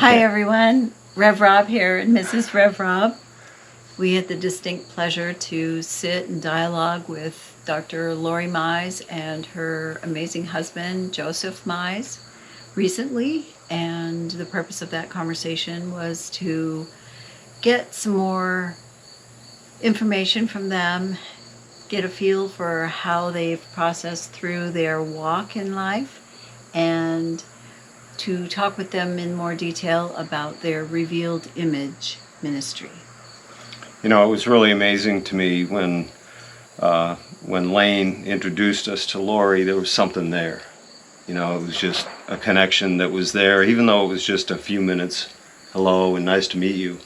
Hi everyone, Rev Rob here and Mrs. Rev Rob. We had the distinct pleasure to sit and dialogue with Dr. Lori Mize and her amazing husband, Joseph Mize, recently. And the purpose of that conversation was to get some more information from them, get a feel for how they've processed through their walk in life, and to talk with them in more detail about their Revealed Image Ministry. You know, it was really amazing to me when Lane introduced us to Lori. There was something there. You know, it was just a connection that was there, even though it was just a few minutes. Hello, and nice to meet you.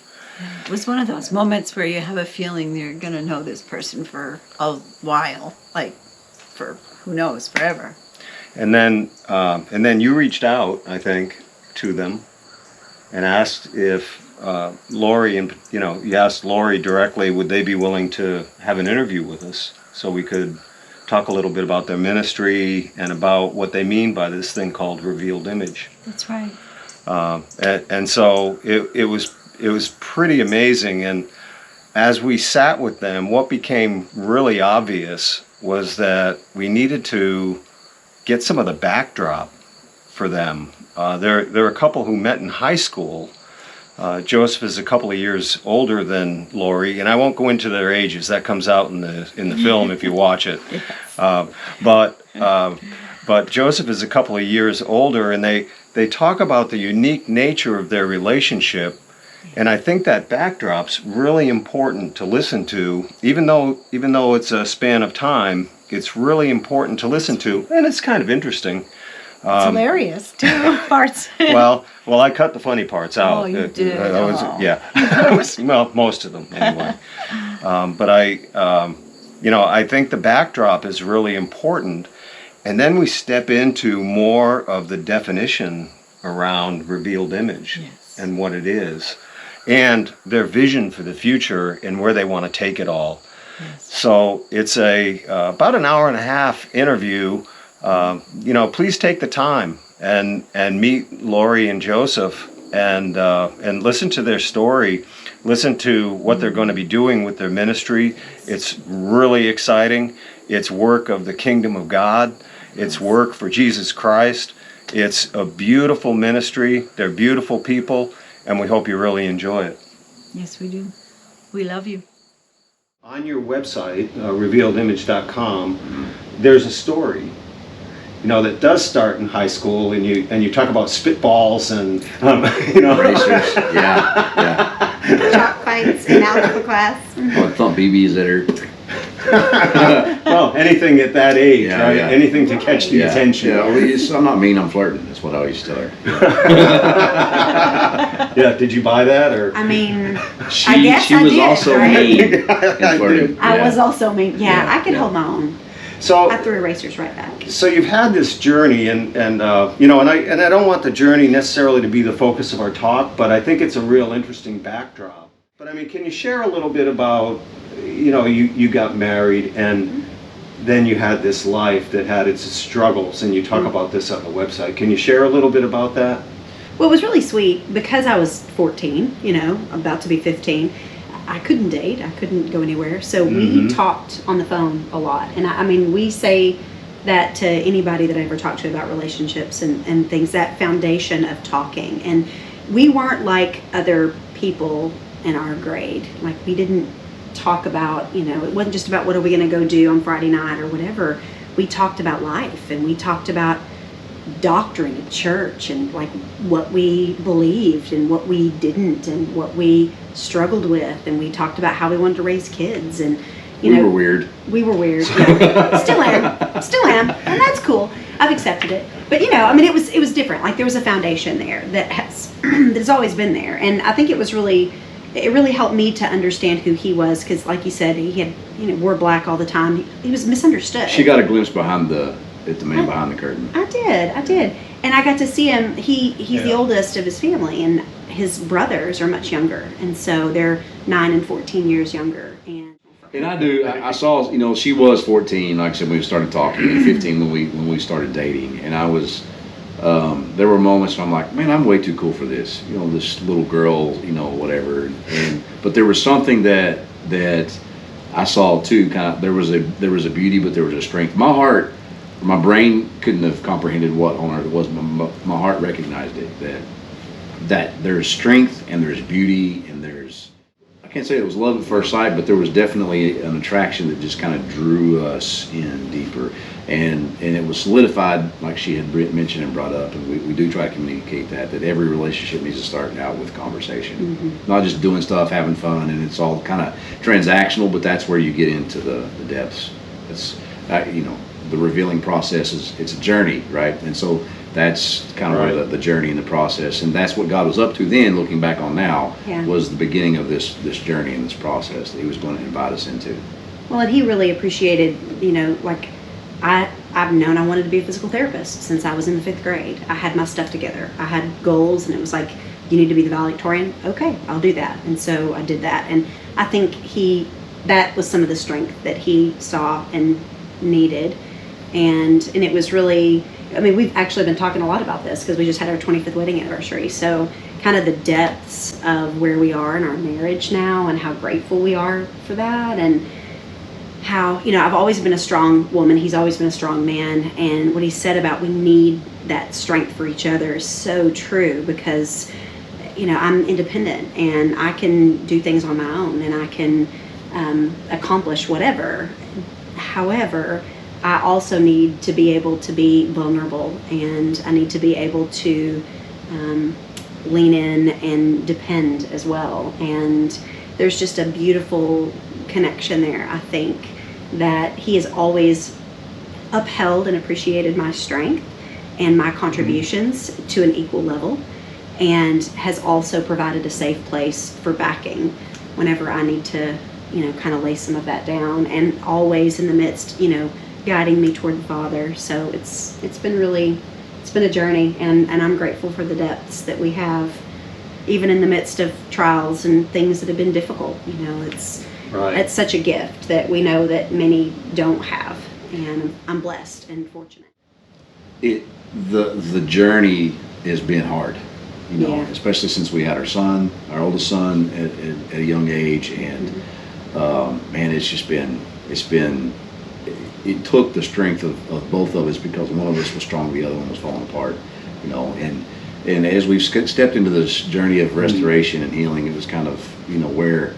It was one of those moments where you have a feeling you're going to know this person for a while, like for who knows, forever. And then you reached out, I think, to them and asked if Lori, and you asked Lori directly, would they be willing to have an interview with us so we could talk a little bit about their ministry and about what they mean by this thing called Revealed Image. That's right. And so it was pretty amazing. And as we sat with them, what became really obvious was that we needed to get some of the backdrop for them. They're a couple who met in high school. Joseph is a couple of years older than Lori, and I won't go into their ages. That comes out in the film if you watch it. But Joseph is a couple of years older, and they talk about the unique nature of their relationship. And I think that backdrop's really important to listen to, even though it's a span of time. It's really important to listen to, and it's kind of interesting. It's hilarious, too, parts. well, I cut the funny parts out. Oh, you did? Yeah. Well, most of them, anyway. But I think the backdrop is really important. And then we step into more of the definition around Revealed Image and what it is, and their vision for the future and where they want to take it all. So it's about an hour and a half interview. Please take the time and meet Lori and Joseph and listen to their story. Listen to what they're going to be doing with their ministry. It's really exciting. It's work of the kingdom of God. It's work for Jesus Christ. It's a beautiful ministry. They're beautiful people, and we hope you really enjoy it. Yes, we do. We love you. On your website, revealedimage.com, there's a story, that does start in high school, and you talk about spitballs and racers, yeah. Chalk fights in algebra class. Or thump BBs at her. Well, anything at that age, right? Yeah. Anything to catch the attention. Yeah, well, I'm not mean, I'm flirting. That's what I always tell her. Yeah, did you buy that, or? I mean, She I guess was did, also right? mean in flirting. I was also mean. Yeah, I could hold my own. So I threw erasers right back. So you've had this journey, and I don't want the journey necessarily to be the focus of our talk, but I think it's a real interesting backdrop. But I mean, can you share a little bit about, you got married, and then you had this life that had its struggles, and you talk about this on the website. Can you share a little bit about that? Well, it was really sweet because I was 14, about to be 15. I couldn't date. I couldn't go anywhere. So we talked on the phone a lot. And I mean, we say that to anybody that I ever talk to about relationships and things, that foundation of talking. And we weren't like other people in our grade. Like, we didn't talk about, it wasn't just about what are we going to go do on Friday night or whatever. We talked about life, and we talked about doctrine of church, and like what we believed and what we didn't, and what we struggled with, and we talked about how we wanted to raise kids, and we were weird. Yeah. still am, and that's cool. I've accepted it. But it was different. Like, there was a foundation there that's always been there, and I think it really helped me to understand who he was, because like you said, he had wore black all the time. He was misunderstood. She got a glimpse behind the man behind the curtain. I did. And I got to see him. He's the oldest of his family, and his brothers are much younger, and so they're 9 and 14 years younger. And I saw, she was 14, like I said, when we started talking, and 15 when we started dating, and I was there were moments when I'm like, man, I'm way too cool for this. You know, this little girl, you know, whatever. But there was something that I saw too. Kind of, there was a beauty, but there was a strength. My heart, my brain couldn't have comprehended what on earth it was. My heart recognized it, that there's strength and there's beauty and there's, I can't say it was love at first sight, but there was definitely an attraction that just kind of drew us in deeper. And it was solidified, like she had mentioned and brought up, and we do try to communicate that every relationship needs to start out with conversation. Not just doing stuff, having fun, and it's all kind of transactional, but that's where you get into the depths. It's, you know, the revealing process it's a journey, right? And so that's kind of where the journey and the process, and that's what God was up to then, looking back on now, was the beginning of this journey and this process that he was going to invite us into. Well, and he really appreciated, you know, like, I've known I wanted to be a physical therapist since I was in the 5th grade. I had my stuff together. I had goals, and it was like, you need to be the valedictorian? Okay, I'll do that. And so I did that. And I think that was some of the strength that he saw and needed. And it was really, I mean, we've actually been talking a lot about this because we just had our 25th wedding anniversary. So kind of the depths of where we are in our marriage now and how grateful we are for that, and how, you know, I've always been a strong woman. He's always been a strong man. And what he said about we need that strength for each other is so true, because, you know, I'm independent and I can do things on my own and I can accomplish whatever. However, I also need to be able to be vulnerable, and I need to be able to lean in and depend as well. And there's just a beautiful connection there. I think that he has always upheld and appreciated my strength and my contributions to an equal level, and has also provided a safe place for backing whenever I need to, you know, kind of lay some of that down, and always in the midst, you know, guiding me toward the Father. So it's been a journey, and I'm grateful for the depths that we have, even in the midst of trials and things that have been difficult. You know, it's such a gift that we know that many don't have, and I'm blessed and fortunate. The journey has been hard, you know, especially since we had our oldest son at a young age, and man, it took the strength of both of us, because one of us was strong, the other one was falling apart, you know, and as we've stepped into this journey of restoration and healing, it was kind of, you know, where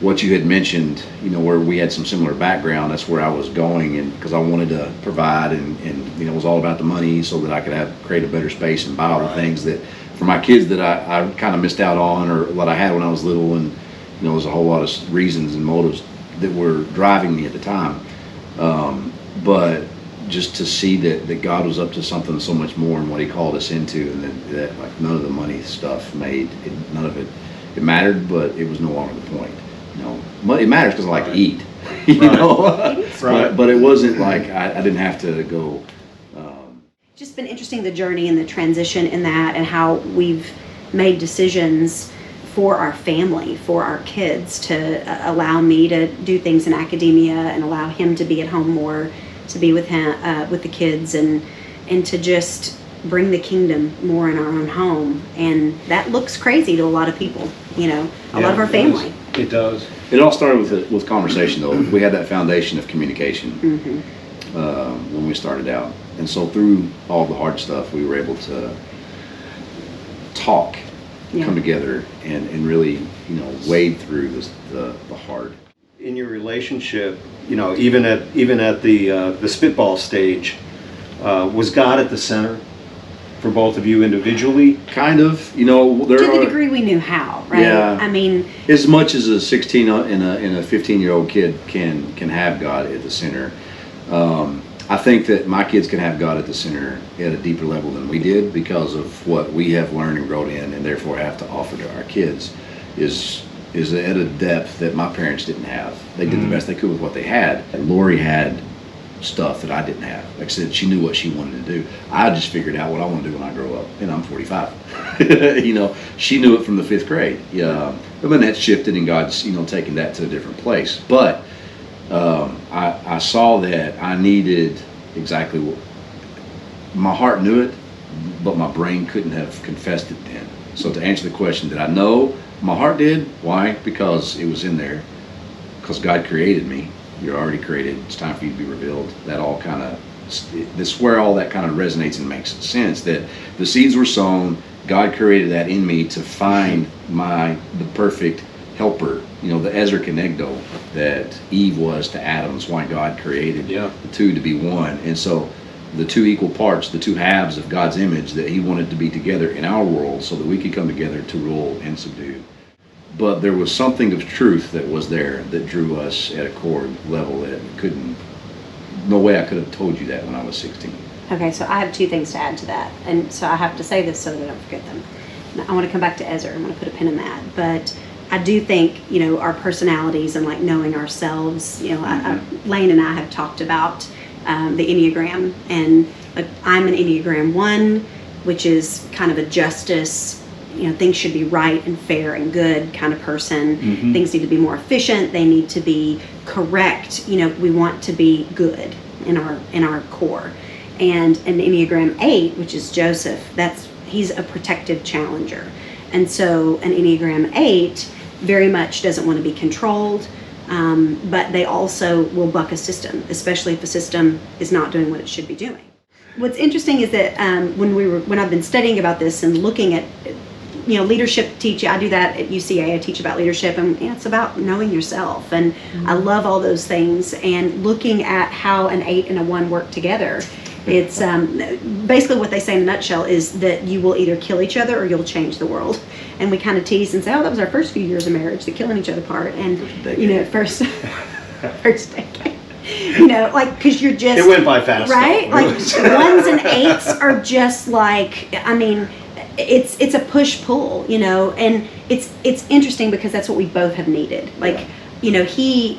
what you had mentioned, you know, where we had some similar background, that's where I was going, and because I wanted to provide, and you know, it was all about the money so that I could create a better space and buy all the things that for my kids that I kind of missed out on, or what I had when I was little, and you know, there's a whole lot of reasons and motives that were driving me at the time. But just to see that God was up to something so much more in what he called us into, and that like none of the money stuff none of it mattered, but it was no longer the point. You know, it matters because I like to eat, you know, but it wasn't like I didn't have to go. Just been interesting, the journey and the transition in that, and how we've made decisions for our family, for our kids, to allow me to do things in academia and allow him to be at home more, to be with him, with the kids, and to just bring the kingdom more in our own home. And that looks crazy to a lot of people, you know, a lot of our family. It does. It all started with conversation, though. We had that foundation of communication when we started out, and so through all the hard stuff, we were able to talk, come together, and really, you know, wade through the hard. In your relationship, you know, even at the spitball stage, was God at the center for both of you individually? Kind of, you know, to the degree we knew how, right? Yeah. I mean, as much as a 16 and a 15-year-old kid can have God at the center. I think that my kids can have God at the center at a deeper level than we did, because of what we have learned and grown in, and therefore have to offer to our kids is at a depth that my parents didn't have. They did the best they could with what they had. And Lori had stuff that I didn't have. Like I said, she knew what she wanted to do. I just figured out what I want to do when I grow up, and I'm 45. You know, she knew it from the 5th grade. Yeah, but then that shifted, and God's, you know, taking that to a different place. But I saw that I needed exactly what my heart knew it, but my brain couldn't have confessed it then. So to answer the question, did I know? My heart did. Why? Because it was in there. Because God created me. You're already created. It's time for you to be revealed. That all kind of, this is where all that kind of resonates and makes sense. That the seeds were sown. God created that in me to find the perfect helper. You know, the Ezer Kenegdo that Eve was to Adam. That's why God created the two to be one. And so the two equal parts, the two halves of God's image that he wanted to be together in our world so that we could come together to rule and subdue. But there was something of truth that was there that drew us at a core level that no way I could have told you that when I was 16. Okay, so I have two things to add to that. And so I have to say this so that I don't forget them. I want to come back to Ezer. I'm going to put a pin in that. But I do think, our personalities and like knowing ourselves, Lane and I have talked about the Enneagram, and I'm an Enneagram 1, which is kind of a justice, things should be right and fair and good kind of person. Mm-hmm. Things need to be more efficient. They need to be correct. We want to be good in our core. And an Enneagram 8, which is Joseph, he's a protective challenger. And so an Enneagram 8 very much doesn't want to be controlled. But they also will buck a system, especially if the system is not doing what it should be doing. What's interesting is that when I've been studying about this and looking at, leadership teaching, I do that at UCA. I teach about leadership, and it's about knowing yourself. And I love all those things. And looking at how an 8 and a 1 work together, it's basically what they say in a nutshell is that you will either kill each other or you'll change the world. And we kind of tease and say, oh, that was our first few years of marriage, the killing each other part. And, first decade. Because you're just... It went by fast. Right? Though. Like, 1s and 8s are just like, it's a push-pull, and it's interesting because that's what we both have needed. Like, I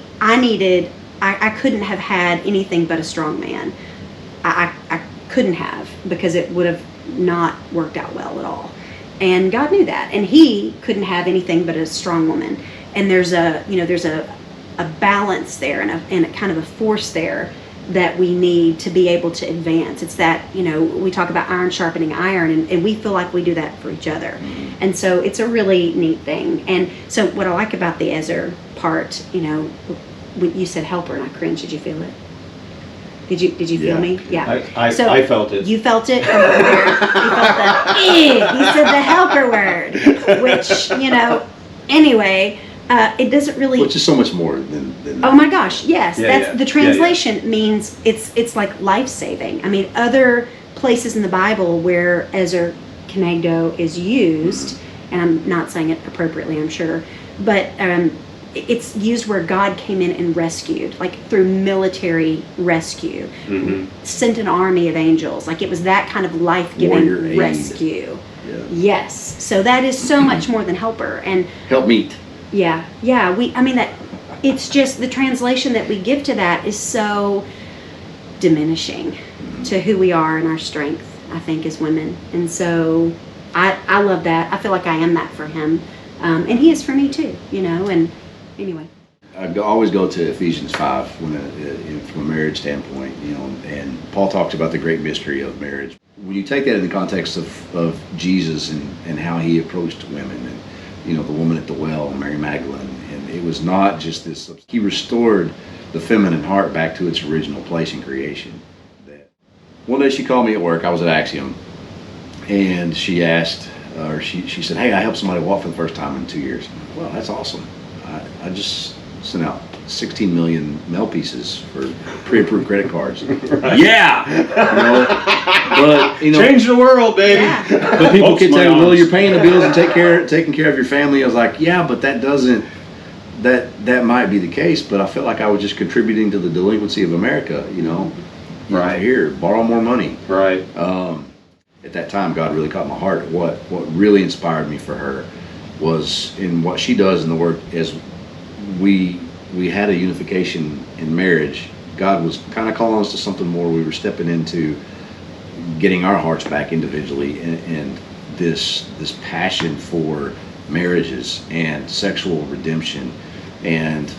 couldn't have had anything but a strong man. I couldn't have, because it would have not worked out well at all. And God knew that, and he couldn't have anything but a strong woman. And there's a balance there and a kind of a force there that we need to be able to advance. It's that, we talk about iron sharpening iron, and we feel like we do that for each other. Mm-hmm. And so it's a really neat thing. And so what I like about the Ezer part, when you said helper and I cringed, did you feel it? Did you feel me? Yeah. I felt it. You felt it? You felt the, he said the helper word, which, anyway, it doesn't really... Which is so much more than Oh my gosh, yes. The translation means it's like life-saving. Other places in the Bible where Ezer Kenegdo is used, and I'm not saying it appropriately, I'm sure, but it's used where God came in and rescued, like through military rescue, sent an army of angels. Like it was that kind of life-giving rescue. Yeah. Yes. So that is so much more than helper. And help meet. Yeah. That it's just the translation that we give to that is so diminishing to who we are and our strength, I think, as women. And so I love that. I feel like I am that for him. And he is for me too, and anyway. I always go to Ephesians 5 from a marriage standpoint, and Paul talks about the great mystery of marriage. When you take that in the context of Jesus and how he approached women, and the woman at the well, Mary Magdalene, and it was not just this. He restored the feminine heart back to its original place in creation. That one day she called me at work. I was at Axiom, and she asked, or she said, "Hey, I helped somebody walk for the first time in 2 years." Well, that's awesome. I just sent out 16 million mail pieces for pre-approved credit cards. Right. Yeah, but change the world, baby. Yeah. But people keep saying, "Well, you're paying the bills and taking care of your family." I was like, "Yeah, but that doesn't. That might be the case, but I felt like I was just contributing to the delinquency of America. Right here, borrow more money. Right. At that time, God really caught my heart. What really inspired me for her was in what she does in the work as we had a unification in marriage. God was kind of calling us to something more. We were stepping into getting our hearts back individually, and this passion for marriages and sexual redemption, and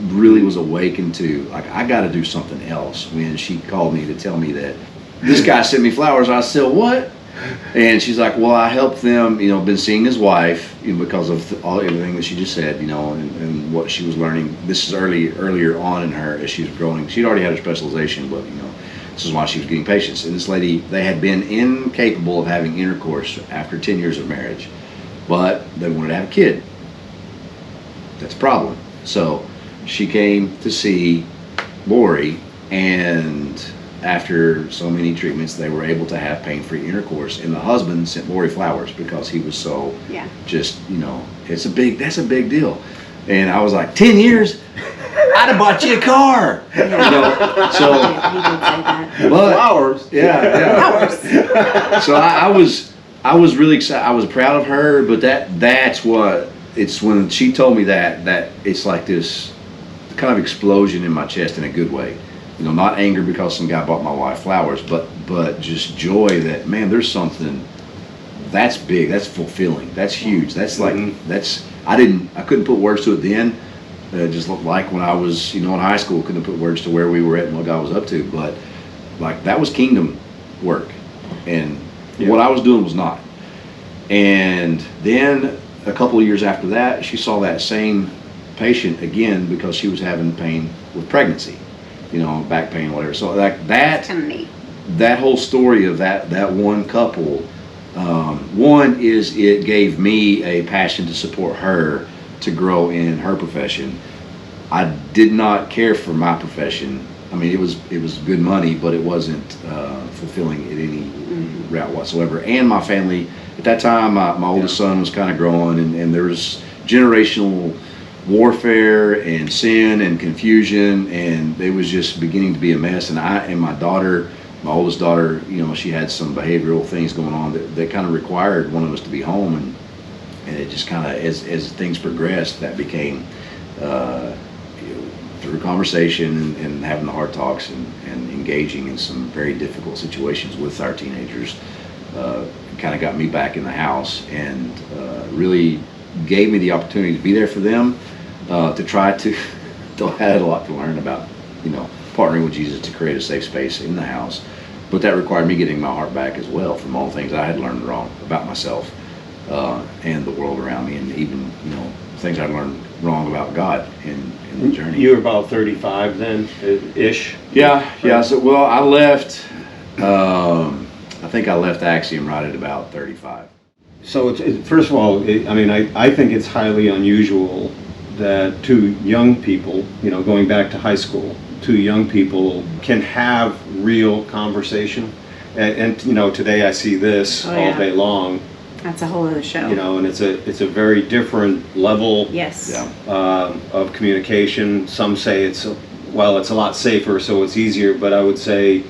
really was awakened to, like, I got to do something else when she called me to tell me that this guy sent me flowers. I said, what? And she's like, well, I helped them, been seeing his wife, because of everything that she just said, and what she was learning. This is earlier on in her as she was growing. She'd already had her specialization, but, this is why she was getting patients. And this lady, they had been incapable of having intercourse after 10 years of marriage, but they wanted to have a kid. That's a problem. So she came to see Lori, and after so many treatments, they were able to have pain-free intercourse. And the husband sent Lori flowers because he was so just, that's a big deal. And I was like, 10 years? I'd have bought you a car. So he did say that. but, Flowers. Yeah. Flowers. So I was really excited. I was proud of her, but that's what it's when she told me that it's like this kind of explosion in my chest in a good way. Not anger because some guy bought my wife flowers, but just joy that, man, there's something that's big, that's fulfilling, that's huge, that's like I couldn't put words to it then. It just looked like when I was in high school, couldn't put words to where we were at and what God was up to, but like that was kingdom work, and what I was doing was not. And then a couple of years after that, she saw that same patient again because she was having pain with pregnancy, back pain, whatever. So like that, Kind of neat. that whole story of that one couple, one is it gave me a passion to support her to grow in her profession. I did not care for my profession. I mean, it was good money, but it wasn't fulfilling in any route whatsoever. And my family at that time, my oldest son was kind of growing, and there was generational warfare and sin and confusion, and it was just beginning to be a mess. And my daughter, my oldest daughter, she had some behavioral things going on that kind of required one of us to be home, and it just kind of as things progressed, that became through conversation and having the hard talks and engaging in some very difficult situations with our teenagers, kind of got me back in the house and really gave me the opportunity to be there for them, to try to, though I had a lot to learn about, partnering with Jesus to create a safe space in the house. But that required me getting my heart back as well from all the things I had learned wrong about myself and the world around me, and even, things I learned wrong about God in the journey. You were about 35 then, ish? Yeah. So, well, I left, I think I left Axiom right at about 35. So first of all, I think it's highly unusual that two young people, going back to high school, two young people can have real conversation. And today I see this all day long. That's a whole other show. And it's a very different level Yes. of communication. Some say it's a lot safer, so it's easier. But I would say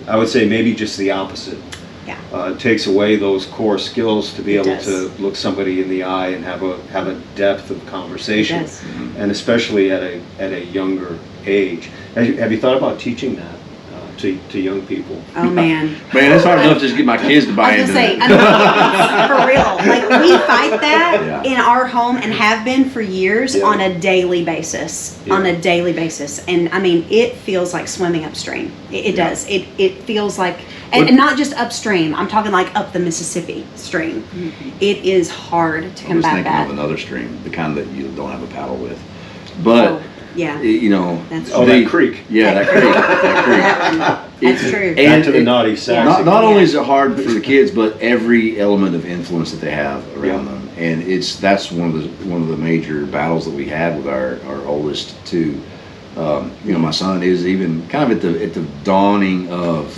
maybe just the opposite. Yeah. It takes away those core skills to be able does. to look somebody in the eye and have a depth of conversation, It does. and especially at a younger age. Have you thought about teaching that to young people? Oh man. Man, it's hard enough to just get my kids to buy I was into gonna say, that. for real. Like we fight that Yeah. in our home and have been for years Yeah. on a daily basis. Yeah. On a daily basis, and I mean, it feels like swimming upstream. It does. It feels like, and not just upstream. I'm talking like up the Mississippi stream. It is hard to I was combat thinking that. of another stream, the kind that you don't have a paddle with. But, Oh, yeah. That's That creek. Yeah, that creek. That one. That's true. Back to the naughty sax. Not only is it hard for the kids, but every element of influence that they have around them, and that's one of the major battles that we had with our oldest two. My son is even kind of at the dawning of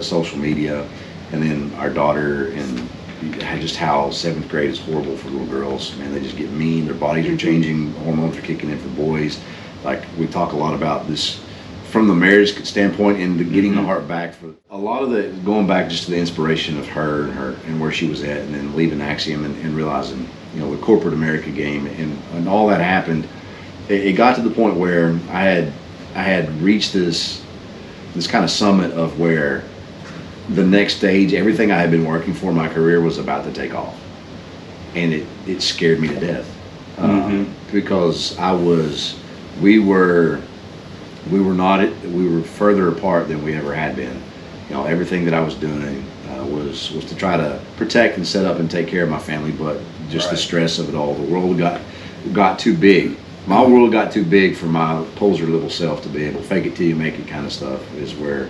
social media, and then our daughter, and just how 7th grade is horrible for little girls. Man, they just get mean. Their bodies are changing. Hormones are kicking in for boys. Like we talk a lot about this from the marriage standpoint and getting the heart back. For a lot of the going back just to the inspiration of her and where she was at, and then leaving Axiom and realizing the corporate America game and all that happened. It got to the point where I had reached this kind of summit of where the next stage, everything I had been working for in my career was about to take off, and it scared me to death because we were further apart than we ever had been, You know, everything that I was doing was to try to protect and set up and take care of my family, but just the stress of it all. The world got too big. My world got too big for my poser little self to be able to fake it till you make it kind of stuff is where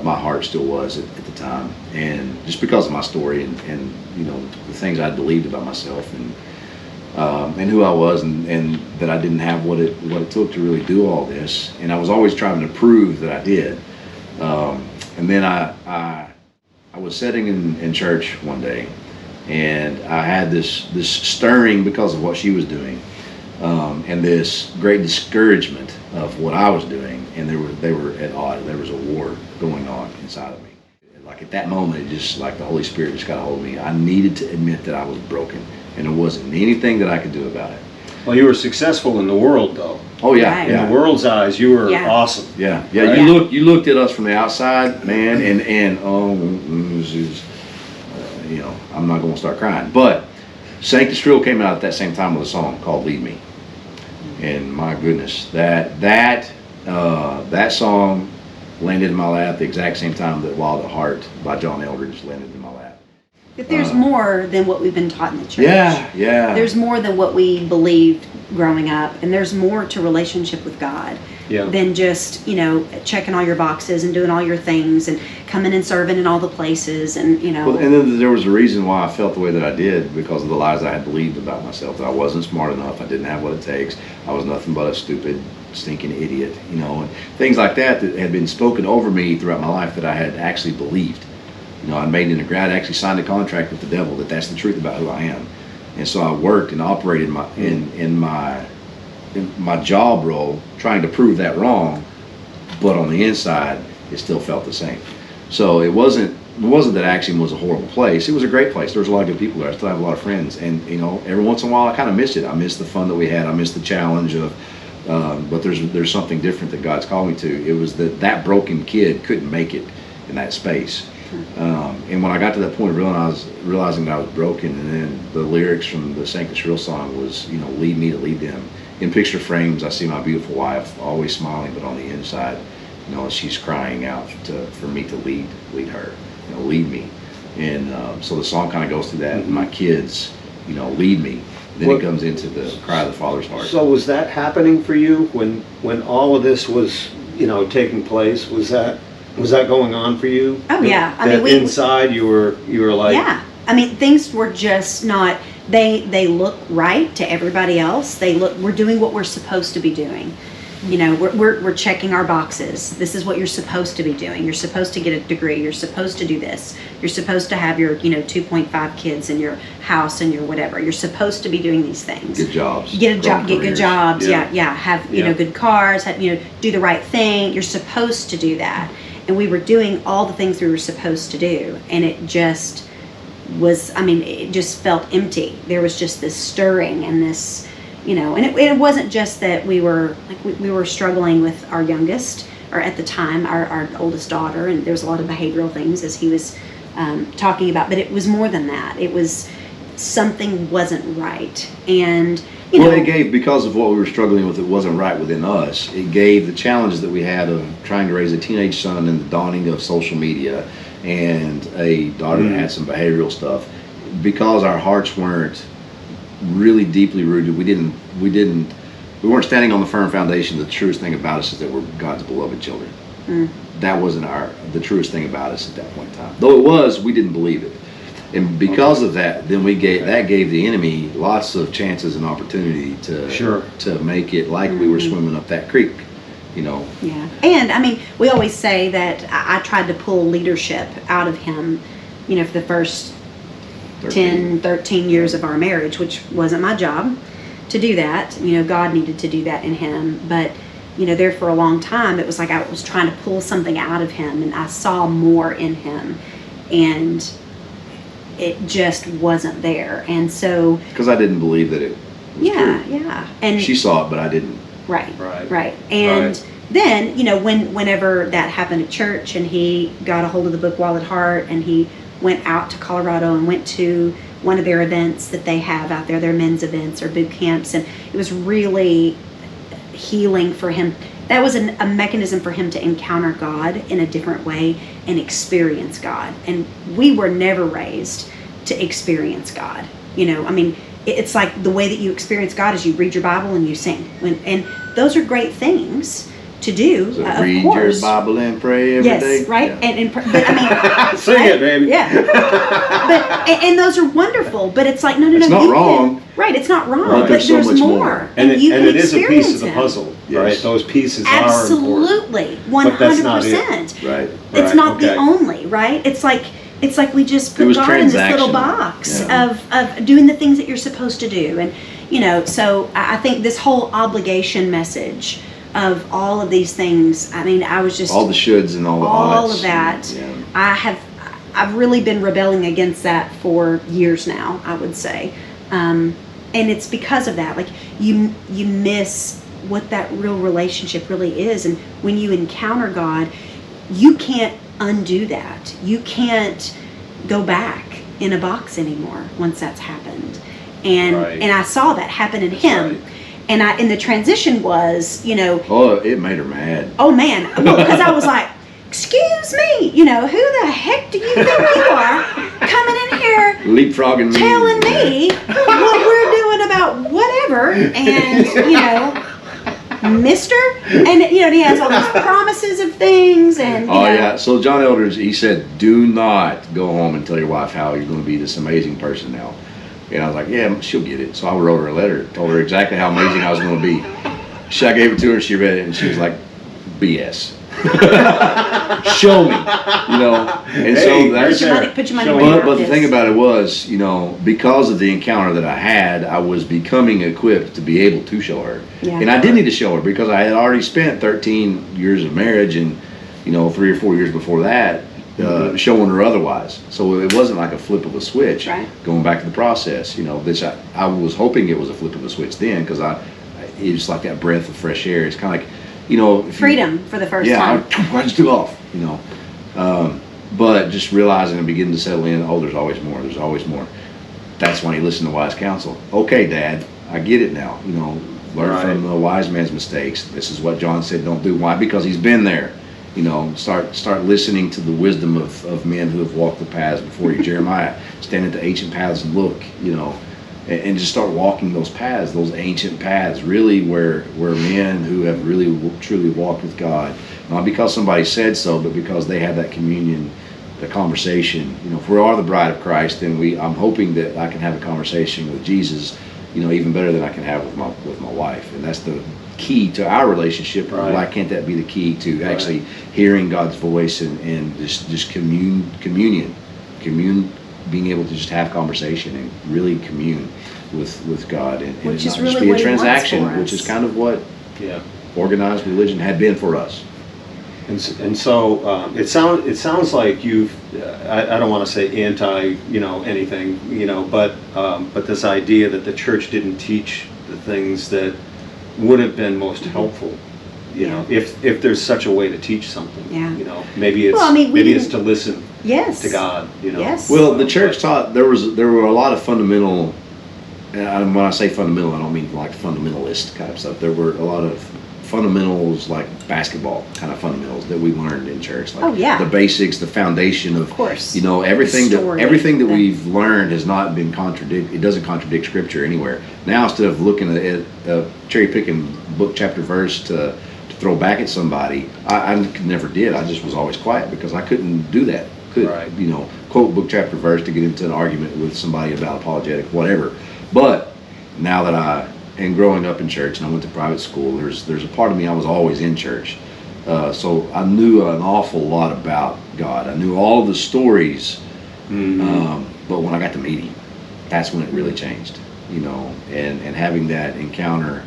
my heart still was at the time. And just because of my story and you know, the things I believed about myself and who I was and that I didn't have what it took to really do all this. And I was always trying to prove that I did. And then I was sitting in church one day, and I had this stirring because of what she was doing, and this great discouragement of what I was doing, and they were at odds. There was a war going on inside of me. Like at that moment, it just like the Holy Spirit just got a hold of me. I needed to admit that I was broken, and there wasn't anything that I could do about it. Well, you were successful in the world, though. Oh yeah, Right. yeah. In the world's eyes, you were awesome. Yeah. Right? You looked at us from the outside, man, and this is, you know, I'm not going to start crying. But Sanctus Trill came out at that same time with a song called "Lead Me," and my goodness, that song landed in my lap the exact same time that "Wild at Heart" by John Eldridge landed in my lap. But there's more than what we've been taught in the church. Yeah. There's more than what we believed growing up, and there's more to relationship with God than just, you know, checking all your boxes and doing all your things and coming and serving in all the places and, you know. Well, and then there was a reason why I felt the way that I did, because of the lies I had believed about myself, that I wasn't smart enough, I didn't have what it takes, I was nothing but a stupid, stinking idiot, you know, and things like that had been spoken over me throughout my life that I had actually believed. You know, I made it in a grad, I actually signed a contract with the devil that's the truth about who I am. And so I worked and operated in my job role trying to prove that wrong, but on the inside it still felt the same. So it wasn't that Axiom was a horrible place. It was a great place. There was a lot of good people there. I still have a lot of friends, and you know, every once in a while I kind of miss it. I miss the fun that we had. I miss the challenge of but there's something different that God's called me to. It was that broken kid couldn't make it in that space. And when I got to that point of realizing that I was broken, and then the lyrics from the Sanctus Trill song was, you know, lead me to lead them. In picture frames, I see my beautiful wife always smiling, but on the inside, you know, she's crying out for me to lead her, you know, lead me. And so the song kind of goes through that. Mm-hmm. My kids, you know, lead me. Then it comes into the cry of the Father's heart. So was that happening for you when all of this was, you know, taking place? Was that going on for you? Oh yeah, I that mean, inside you were like, yeah. I mean, things were just not. They look right to everybody else. We're doing what we're supposed to be doing. You know, we're checking our boxes. This is what you're supposed to be doing. You're supposed to get a degree. You're supposed to do this. You're supposed to have your, you know, 2.5 kids in your house and your whatever. You're supposed to be doing these things. Good jobs. Get good jobs. Yeah. Yeah. Have, you know, good cars. Have, you know, do the right thing. You're supposed to do that. And we were doing all the things we were supposed to do, and it just was. I mean, it just felt empty. There was just this stirring and this. You know, and it wasn't just that we were struggling with our youngest, or at the time our oldest daughter, and there was a lot of behavioral things as he was talking about, but it was more than that. It was something wasn't right, and you know, it gave, because of what we were struggling with, it wasn't right within us. It gave the challenges that we had of trying to raise a teenage son in the dawning of social media, and a daughter that had some behavioral stuff, because our hearts weren't really deeply rooted. We weren't standing on the firm foundation. The truest thing about us is that we're God's beloved children. That wasn't the truest thing about us at that point in time. Though it was, we didn't believe it. And because of that, then that gave the enemy lots of chances and opportunity to make it like we were swimming up that creek, you know. Yeah. And I mean, we always say that I tried to pull leadership out of him, you know, for the first 13 years of our marriage, which wasn't my job to do that. You know, God needed to do that in him. But, you know, there for a long time, it was like I was trying to pull something out of him, and I saw more in him, and it just wasn't there. And so, because I didn't believe that it was true. Yeah. And she saw it, but I didn't. Right. And then, you know, whenever that happened at church, and he got a hold of the book Wild at Heart, and he went out to Colorado and went to one of their events that they have out there, their men's events or boot camps, and it was really healing for him. that was a mechanism for him to encounter God in a different way and experience God. And we were never raised to experience God. You know, I mean, it's like the way that you experience God is you read your Bible and you sing. And those are great things to do, So of read course. your Bible and pray every day. Yes, right? Yeah. But I mean, Sing it, baby. yeah. But and those are wonderful. But it's like no, It's not wrong. Right, it's not wrong. But But there's there's, so much more, more. And you can it is a piece experience of the Him. puzzle, Yes. right? Those pieces are important. Absolutely, But that's not it. 100%. Right. It's Right, not the okay. only, right? It's like we just It put was God in this little transactional. box Yeah. of doing the things that you're supposed to do, and you know. So I think this whole obligation message of all of these things. I mean, I was just All the shoulds and all the all oughts. of that. Yeah. I've really been rebelling against that for years now, I would say, and it's because of that. Like you miss what that real relationship really is, and when you encounter God, you can't undo that. You can't go back in a box anymore once that's happened, and Right. and I saw that happen in him, right. and the transition was, you know. Oh, it made her mad. Oh man, well, because I was like, excuse me, you know, who the heck do you think you are coming in here Leapfrogging me. telling me what we're doing about whatever, and, you know, mister? And, you know, he has all these promises of things, and, you Oh know. yeah. So John Elders, he said, do not go home and tell your wife how you're going to be this amazing person now. And I was like, yeah, she'll get it. So I wrote her a letter, told her exactly how amazing I was going to be. I gave it to her, she read it, and she was like, BS. Show me, you know. And Hey, so that's Put your money Showing where your but mouth the is. thing about it was, you know, because of the encounter that I had, I was becoming equipped to be able to show her. Yeah. And I did need to show her because I had already spent 13 years of marriage and, you know, 3 or 4 years before that, showing her otherwise. So it wasn't like a flip of a switch. Right. Going back to the process, you know, which I was hoping it was a flip of a switch then because it was like that breath of fresh air. It's kind of like, you know, if you- Freedom for the first yeah, time. I just took off, you know. But just realizing and beginning to settle in, oh, there's always more, there's always more. That's when he listened to wise counsel. Okay, Dad, I get it now. You know, learn Right. from the wise man's mistakes. This is what John said don't do. Why? Because he's been there. You know, start listening to the wisdom of men who have walked the paths before you. Jeremiah, stand at the ancient paths and look, you know, and just start walking those paths, those ancient paths, really where men who have really truly walked with God, not because somebody said so, but because they have that communion, the conversation. You know, if we are the bride of Christ, then I'm hoping that I can have a conversation with Jesus, you know, even better than I can have with my wife, and that's the key to our relationship. Right. Why can't that be the key to actually hearing God's voice and just communion, being able to just have conversation and really commune with God, and Which it is not just really be a what He wants transaction, for which us. is kind of what Yeah. organized religion had been for us. And so it sounds like you've I don't want to say anti, you know, anything, you know, but this idea that the church didn't teach the things that would have been most helpful, you know, if there's such a way to teach something. Yeah. You know, maybe it's Well, I mean, we maybe it's didn't- to listen Yes. to God, you know. Yes. Well, the church taught there were a lot of fundamental, and when I say fundamental, I don't mean like fundamentalist kind of stuff. There were a lot of fundamentals, like basketball kind of fundamentals that we learned in church. Like Oh, yeah. the basics, the foundation of course. you know, everything The that story, everything that the- we've learned has not been it doesn't contradict scripture anywhere. Now, instead of looking at cherry picking book, chapter, verse to throw back at somebody, I never did. I just was always quiet because I couldn't do that. Right. You know, quote book, chapter, verse to get into an argument with somebody about apologetic, whatever. But now that and growing up in church, and I went to private school, there's a part of me, I was always in church. So I knew an awful lot about God. I knew all the stories, but when I got to meet Him, that's when it really changed, you know, and having that encounter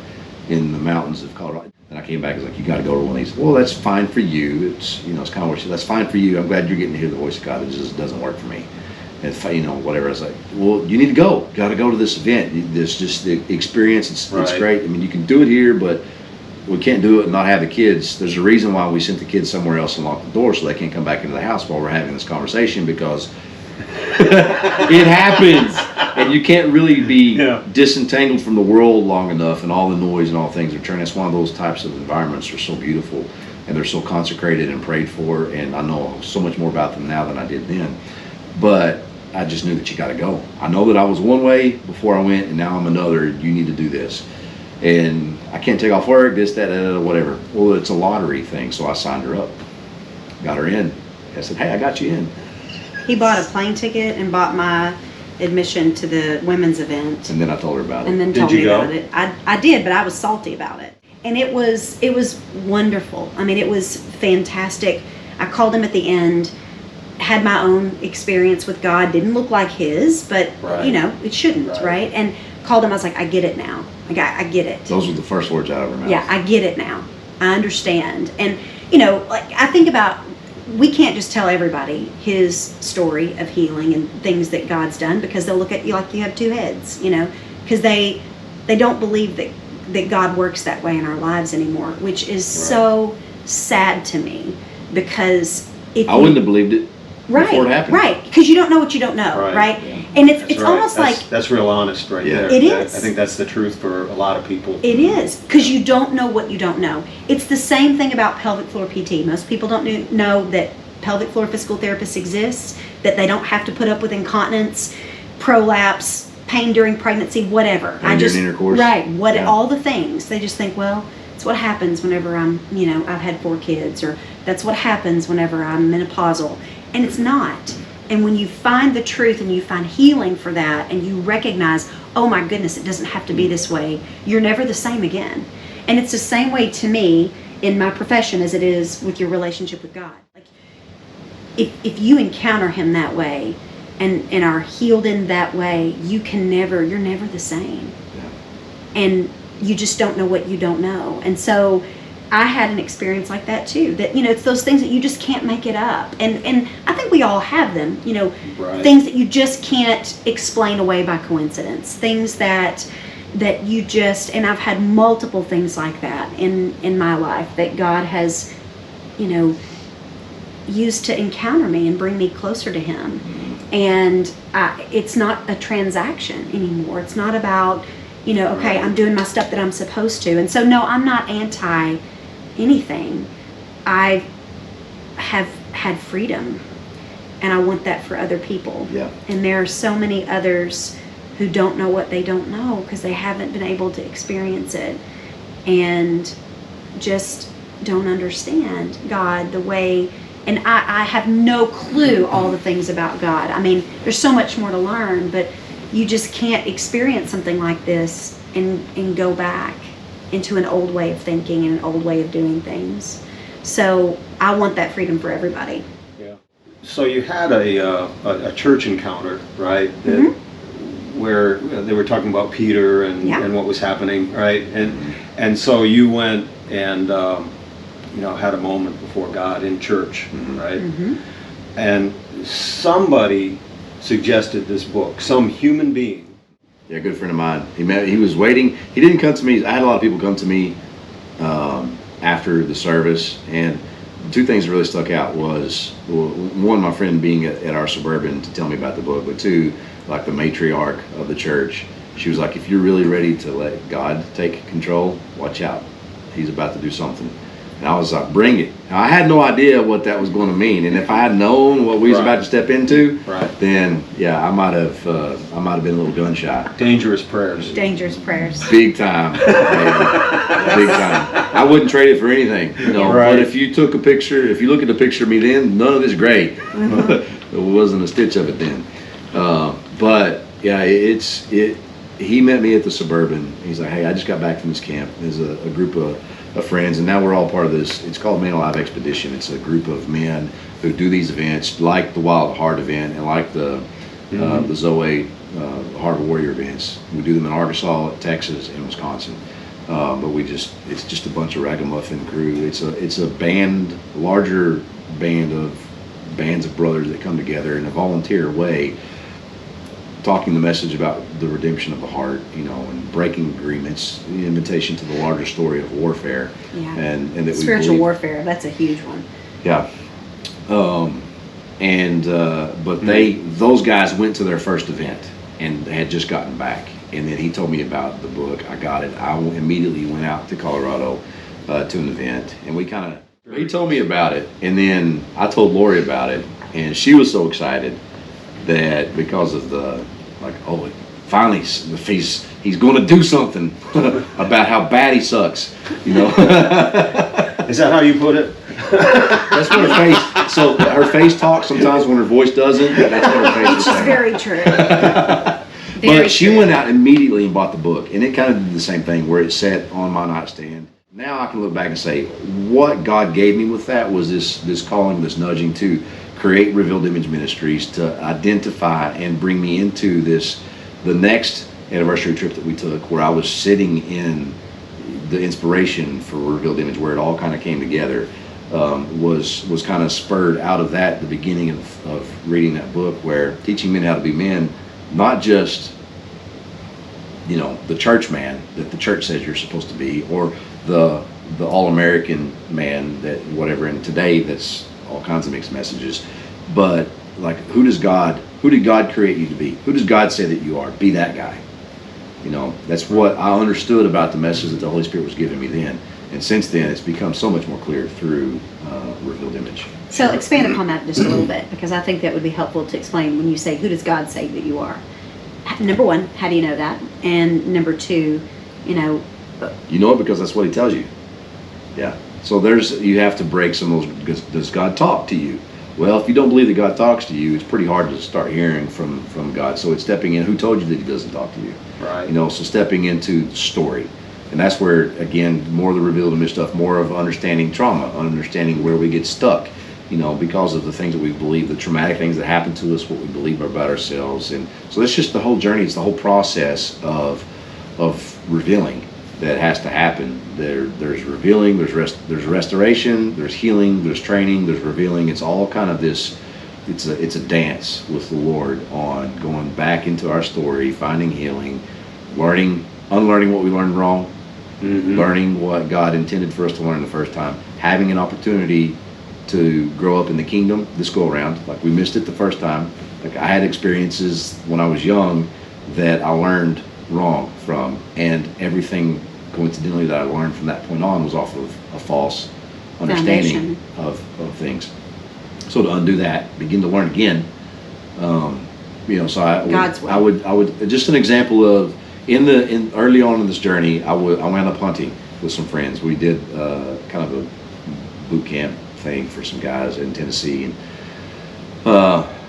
in the mountains of Colorado. And I came back, I was like, you got to go to one of these. Well, that's fine for you. It's, you know, it's kind of what she, that's fine for you. I'm glad you're getting to hear the voice of God. It just doesn't work for me. And, you know, whatever. I was like, well, you need to go. You got to go to this event. This just the experience. It's Right. great. I mean, you can do it here, but we can't do it and not have the kids. There's a reason why we sent the kids somewhere else and locked the door so they can't come back into the house while we're having this conversation, because it happens. and you can't really be Yeah. disentangled from the world long enough, and all the noise and all things are turning. It's one of those types of environments that are so beautiful, and they're so consecrated and prayed for, and I know so much more about them now than I did then. But I just knew that you got to go. I know that I was one way before I went, and now I'm another. You need to do this. And I can't take off work, this, that, whatever. Well, it's a lottery thing, so I signed her up. Got her in. I said, hey, I got you in. He bought a plane ticket and bought my admission to the women's event. And then I told her about it. And then Did told you me go? about it. I did, but I was salty about it. And it was wonderful. I mean, it was fantastic. I called him at the end, had my own experience with God. Didn't look like his, but Right. you know, it shouldn't, Right. right? And called him. I was like, I get it now. Like, I get it. Those were the first words out of her mouth. Yeah, I get it now. I understand. And you know, like I think about, we can't just tell everybody his story of healing and things that God's done, because they'll look at you like you have two heads, you know, because they don't believe that God works that way in our lives anymore, which is so sad to me, because if I wouldn't have believed it before it happened. Right, because you don't know what you don't know, Right, right? yeah. And That's it's right. almost That's- like that's real honest right Yeah. there. It That- is. I think that's the truth for a lot of people. it is, because you don't know what you don't know. It's the same thing about pelvic floor PT. Most people don't know that pelvic floor physical therapists exist, that they don't have to put up with incontinence, prolapse, pain during pregnancy, whatever. Pain during intercourse. Right, Yeah. all the things. They just think, well, it's what happens whenever I'm, you know, I've had 4 kids, or that's what happens whenever I'm menopausal. And it's not. And when you find the truth and you find healing for that, and you recognize, oh my goodness, it doesn't have to be this way, you're never the same again. And it's the same way to me in my profession as it is with your relationship with God. Like, if you encounter him that way and are healed in that way, you're never the same. Yeah. And you just don't know what you don't know. And so I had an experience like that too, that, you know, it's those things that you just can't make it up. And I think we all have them, you know, Right. things that you just can't explain away by coincidence, things that you just, and I've had multiple things like that in my life that God has, you know, used to encounter me and bring me closer to him. And it's not a transaction anymore. It's not about, you know, okay, I'm doing my stuff that I'm supposed to. And so, no, I'm not anti anything. I have had freedom, and I want that for other people. Yeah. And there are so many others who don't know what they don't know because they haven't been able to experience it, and just don't understand God the way. And I have no clue all the things about God. I mean, there's so much more to learn, but you just can't experience something like this and go back into an old way of thinking and an old way of doing things. So I want that freedom for everybody. Yeah. So you had a church encounter, right? That, where they were talking about Peter and, Yeah. and what was happening, right? And so you went and you know, had a moment before God in church, right? And somebody suggested this book, some human being. Yeah, a good friend of mine. He was waiting. He didn't come to me. I had a lot of people come to me after the service, and 2 things that really stuck out was, well, 1, my friend being at our Suburban to tell me about the book, but 2, like the matriarch of the church. She was like, if you're really ready to let God take control, watch out. He's about to do something. And I was like, bring it. Now, I had no idea what that was going to mean, and if I had known what we was about to step into, then yeah, I might have been a little gun shy. Dangerous prayers. Dangerous prayers. Big time, baby. Big time. I wouldn't trade it for anything, you know. Right. But if you look at the picture of me then, none of this great. There wasn't a stitch of it then. But yeah, he met me at the Suburban. He's like, hey, I just got back from this camp. There's a group of friends, and now we're all part of this. It's called Man Alive Expedition. It's a group of men who do these events, like the Wild Heart event and like the Zoe Heart of Warrior events. We do them in Arkansas, Texas, and Wisconsin. But it's just a bunch of ragamuffin crew. It's a band, larger band of bands of brothers that come together in a volunteer way, talking the message about the redemption of the heart, you know, and breaking agreements, the invitation to the larger story of warfare. Yeah. And that Spiritual we believe, warfare, that's a huge one. yeah. But those guys went to their first event, and had just gotten back. And then he told me about the book. I got it. I immediately went out to Colorado to an event, and he told me about it, and then I told Lori about it, and she was so excited that because of finally he's going to do something about how bad he sucks, Is that how you put it? That's what her face. So her face talks sometimes when her voice doesn't. That's what her face is Which is saying. very true. But she went out immediately and bought the book, and it kind of did the same thing where it sat on my nightstand. Now I can look back and say what God gave me with that was this calling, this nudging to create Revealed Image Ministries, to identify and bring me into the next anniversary trip that we took, where I was sitting in the inspiration for Revealed Image, where it all kind of came together. Was kind of spurred out of that, the beginning of reading that book, where teaching men how to be men, not just the church man that the church says you're supposed to be, or the all-American man that whatever. And today that's all kinds of mixed messages, but like who did God create you to be? Who does God say that you are? Be that guy. That's what I understood about the message that the Holy Spirit was giving me then. And since then, it's become so much more clear through Revealed Image. So expand upon that just a little bit, because I think that would be helpful to explain when you say, who does God say that you are? Number one, how do you know that? And number two, You know it because that's what he tells you. Yeah. So you have to break some of those, because does God talk to you? Well, if you don't believe that God talks to you, it's pretty hard to start hearing from God. So it's stepping in. Who told you that he doesn't talk to you? Right. So stepping into the story. And that's where, again, more of the Revealed Image stuff, more of understanding trauma, understanding where we get stuck, because of the things that we believe, the traumatic things that happen to us, what we believe about ourselves. And so that's just the whole journey. It's the whole process of revealing that has to happen. There's revealing, there's restoration, there's healing, there's training, there's revealing. It's all kind of this, it's a dance with the Lord on going back into our story, finding healing, unlearning what we learned wrong, learning what God intended for us to learn the first time, having an opportunity to grow up in the kingdom this go around. Like we missed it the first time. Like I had experiences when I was young that I learned wrong from, and everything coincidentally that I learned from that point on was off of a false understanding of things. So to undo that, begin to learn again. So I would just an example of in early on in this journey, I wound up hunting with some friends. We did kind of a boot camp thing for some guys in Tennessee, and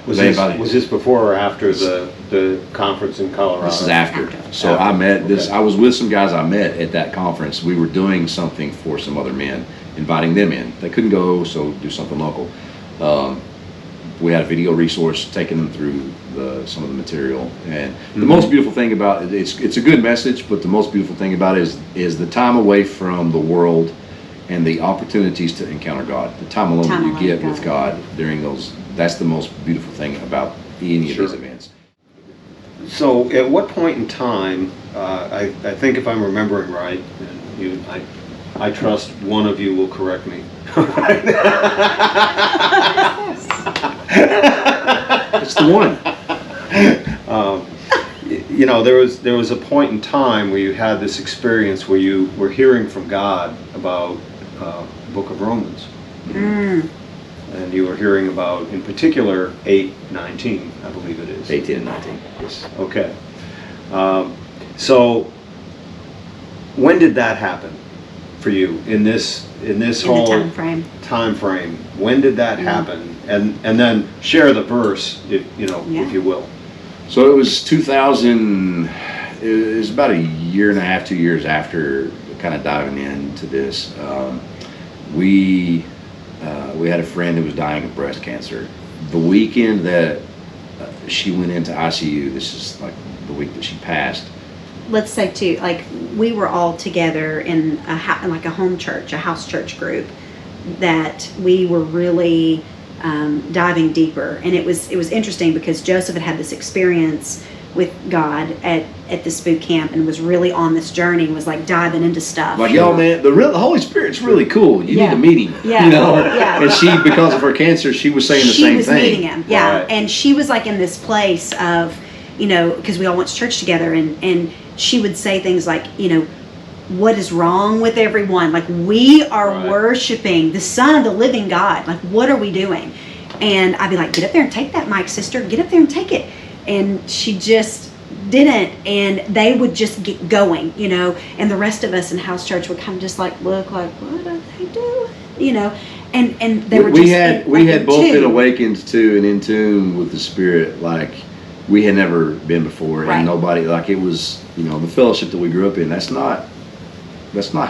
was this before or after the conference in Colorado? This is after. So I met this. I was with some guys I met at that conference. We were doing something for some other men, inviting them in. They couldn't go, so do something local. We had a video resource taking them through some of the material, and the most beautiful thing about it, it's a good message, but the most beautiful thing about it is the time away from the world and the opportunities to encounter God. The time alone that you get with God during those, that's the most beautiful thing about any of these events. So at what point in time, I think if I'm remembering right, and I trust one of you will correct me. It's the one. There was a point in time where you had this experience where you were hearing from God about the book of Romans. And you were hearing about, in particular, 8:19, I believe it is. 18 and 19, yes. Okay. So when did that happen for you in this whole time frame? When did that happen? And then share the verse, if you will. So it was 2000. It was about a year and a half, 2 years after kind of diving into this. We had a friend who was dying of breast cancer. The weekend that she went into ICU, this is like the week that she passed. Let's say too, like we were all together in like a home church, a house church group, that we were really diving deeper, and it was interesting because Joseph had this experience with God at this boot camp and was really on this journey and was like diving into stuff. Like, yo, man, the Holy Spirit's really cool. You need to meet him. Yeah. And she, because of her cancer, she was saying the same thing. She was meeting him, Right. And she was like in this place of, because we all went to church together, and she would say things like, what is wrong with everyone? Like, we are Right. worshiping the Son of the living God. Like, what are we doing? And I'd be like, get up there and take that mic, sister. Get up there and take it. And she just didn't. And they would just get going, and the rest of us in house church would kind of just like look like, what are they doing? And they were we just had both been tune. awakened to and in tune with the Spirit like we had never been before. Right. And nobody, like, it was, the fellowship that we grew up in, that's not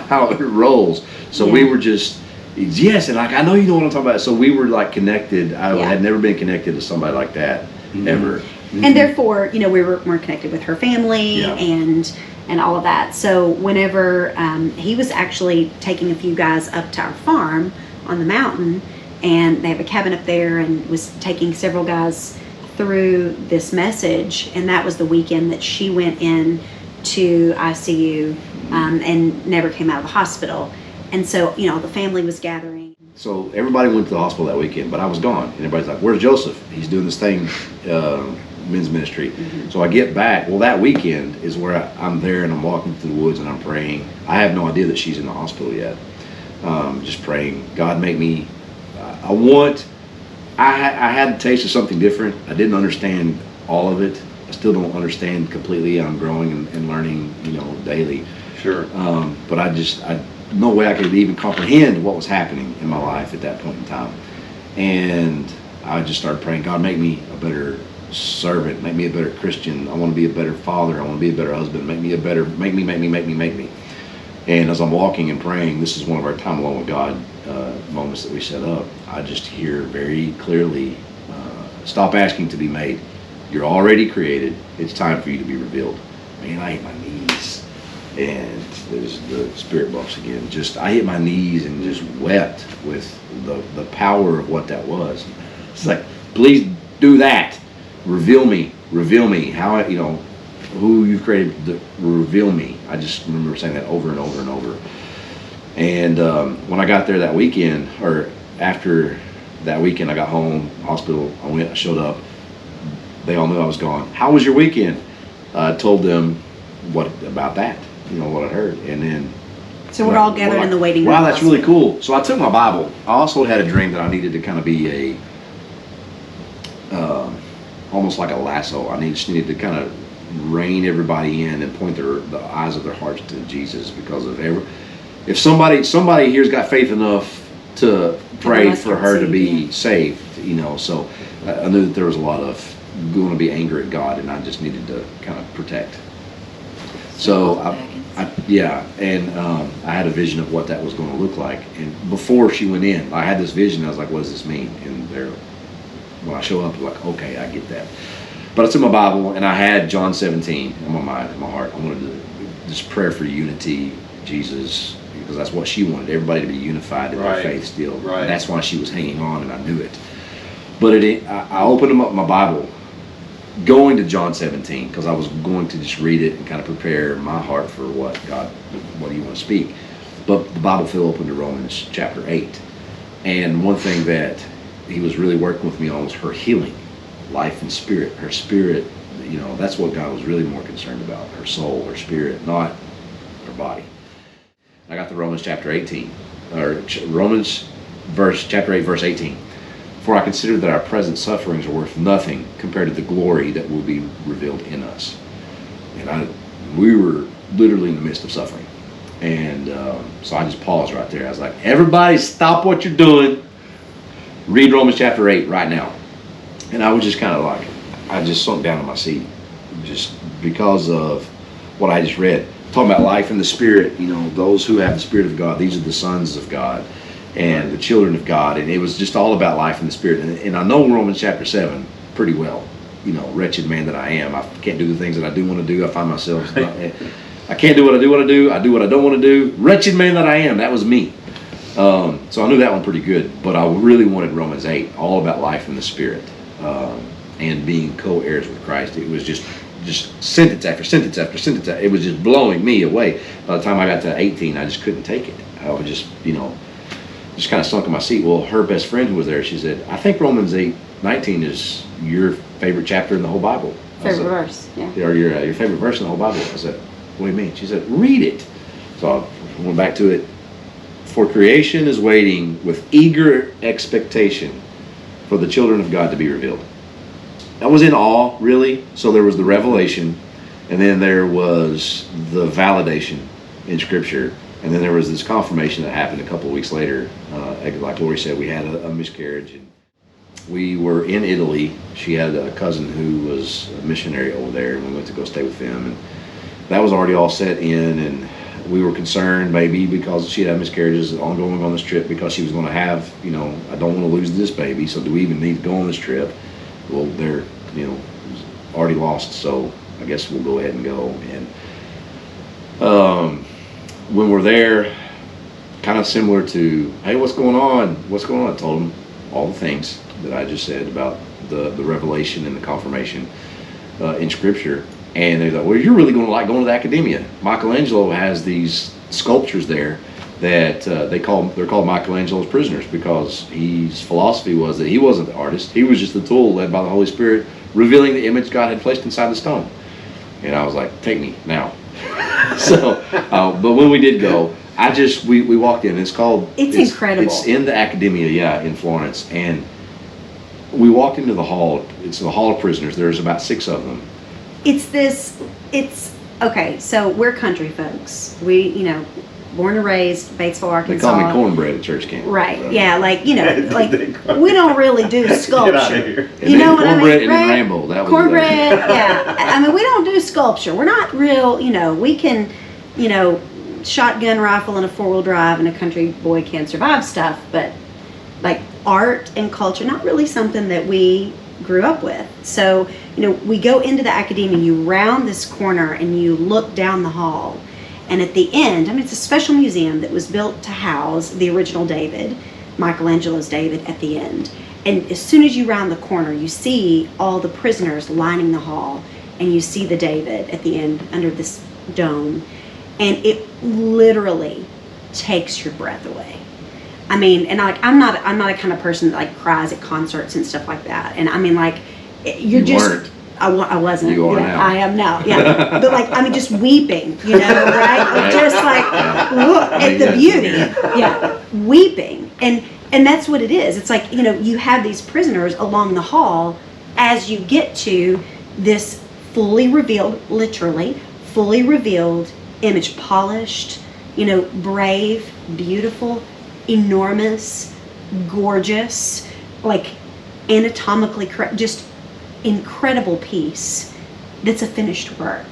how it rolls. So Yeah. we were just, yes, and like, I know you know what I'm talking about. So we were like connected. I Yeah. had never been connected to somebody like that ever. And therefore, we were more connected with her family Yeah. and all of that. So whenever he was actually taking a few guys up to our farm on the mountain, and they have a cabin up there, and was taking several guys through this message, and that was the weekend that she went in to ICU and never came out of the hospital. And so, the family was gathering. So everybody went to the hospital that weekend, but I was gone. And everybody's like, where's Joseph? He's doing this thing, men's ministry. So I get back. Well, that weekend is where I'm there, and I'm walking through the woods and I'm praying. I have no idea that she's in the hospital yet. Just praying, God, make me, I had a taste of something different. I didn't understand all of it. I still don't understand completely. I'm growing and learning, daily. Sure. But no way I could even comprehend what was happening in my life at that point in time. And I just started praying, God, make me a better servant, make me a better Christian. I want to be a better father. I want to be a better husband. Make me. And as I'm walking and praying, this is one of our time alone with God moments that we set up. I just hear very clearly, stop asking to be made. You're already created. It's time for you to be revealed. Man, I hit my knees. And there's the spirit box again. I hit my knees and just wept with the power of what that was. It's like, please do that. Reveal me. How, who you've created, reveal me. I just remember saying that over and over and over. And when I got there that weekend, or after that weekend, I got home, hospital, I showed up. They all knew I was gone. How was your weekend? I told them about that, what I heard. And then, So we're all gathered in the waiting room. wow, that's really cool. So I took my Bible. I also had a dream that I needed to kind of be almost like a lasso. I just needed to kind of rein everybody in and point the eyes of their hearts to Jesus, because of if somebody here's got faith enough to pray for her to be saved, so I knew that there was a lot of going to be anger at God, and I just needed to kind of protect. So I had a vision of what that was going to look like. And before she went in, I had this vision. I was like, what does this mean? And when I show up, I'm like, okay, I get that. But it's in my Bible, and I had John 17 in my mind, in my heart. I wanted this prayer for unity, Jesus, because that's what she wanted, everybody to be unified in their faith still. Right. And that's why she was hanging on, and I knew it. But I opened up my Bible, going to John 17, because I was going to just read it and kind of prepare my heart for what do you want to speak. But the Bible fell open to Romans chapter 8. And one thing that he was really working with me on was her healing, life and spirit. Her spirit, that's what God was really more concerned about, her soul, her spirit, not her body. I got to Romans chapter 18, or Romans chapter 8, verse 18. For I consider that our present sufferings are worth nothing compared to the glory that will be revealed in us. And we were literally in the midst of suffering. And so I just paused right there. I was like, everybody stop what you're doing. Read Romans chapter 8 right now. And I was just kind of like, I just sunk down in my seat, just because of what I just read. Talking about life in the Spirit, those who have the Spirit of God, these are the sons of God and the children of God. And it was just all about life in the Spirit. And I know Romans chapter 7 pretty well. Wretched man that I am. I can't do the things that I do want to do. I find myself, I can't do what I do want to do. I do what I don't want to do. Wretched man that I am. That was me. So I knew that one pretty good. But I really wanted Romans 8, all about life in the Spirit. And being co-heirs with Christ. It was just sentence after sentence after sentence. It was just blowing me away. By the time I got to 18, I just couldn't take it. I was just kind of sunk in my seat. Well, her best friend who was there, she said, I think Romans 8:19 is your favorite chapter in the whole Bible. Favorite verse, yeah. Or your favorite verse in the whole Bible. I said, what do you mean? She said, read it. So I went back to it. For creation is waiting with eager expectation for the children of God to be revealed. I was in awe, really. So there was the revelation, and then there was the validation in Scripture, and then there was this confirmation that happened a couple of weeks later. Like Lori said, we had a miscarriage. And we were in Italy. She had a cousin who was a missionary over there, and we went to go stay with them. And that was already all set in, and we were concerned maybe because she had miscarriages ongoing on this trip because she was going to have, I don't want to lose this baby, so do we even need to go on this trip? Well, they're, already lost, so I guess we'll go ahead and go. And when we're there, kind of similar to, hey, what's going on? What's going on? I told them all the things that I just said about the revelation and the confirmation in Scripture. And they're like, well, you're really going to like going to the academia. Michelangelo has these sculptures there that they're called Michelangelo's prisoners, because his philosophy was that he wasn't the artist. He was just the tool led by the Holy Spirit, revealing the image God had placed inside the stone. And I was like, take me now. So, but when we did go, we walked in. It's incredible. It's in the academia, yeah, in Florence. And we walked into the hall. It's the Hall of Prisoners. There's about 6 of them. Okay, so we're country folks. We, born and raised, Batesville, Arkansas. They call me cornbread at church camp. Right, yeah, we don't really do sculpture. Get out of here. You know what I mean? Cornbread and right? Rambo. That was cornbread, yeah. I mean, we don't do sculpture. We're not real, we can, shotgun rifle and a 4-wheel drive and a country boy can survive stuff, but like art and culture, not really something that we grew up with. So, we go into the academia, you round this corner and you look down the hall, and at the end, it's a special museum that was built to house the original David, Michelangelo's David, at the end. And as soon as you round the corner, you see all the prisoners lining the hall, and you see the David at the end under this dome, and it literally takes your breath away. And I'm not a kind of person that cries at concerts and stuff like that. And you're just. Weren't. I wasn't. You are now. I am now. Yeah. But just weeping, right? Just look at the beauty. Yeah. Weeping. And that's what it is. It's you have these prisoners along the hall as you get to this fully revealed, literally fully revealed image, polished, brave, beautiful, enormous, gorgeous, anatomically correct, just incredible piece that's a finished work.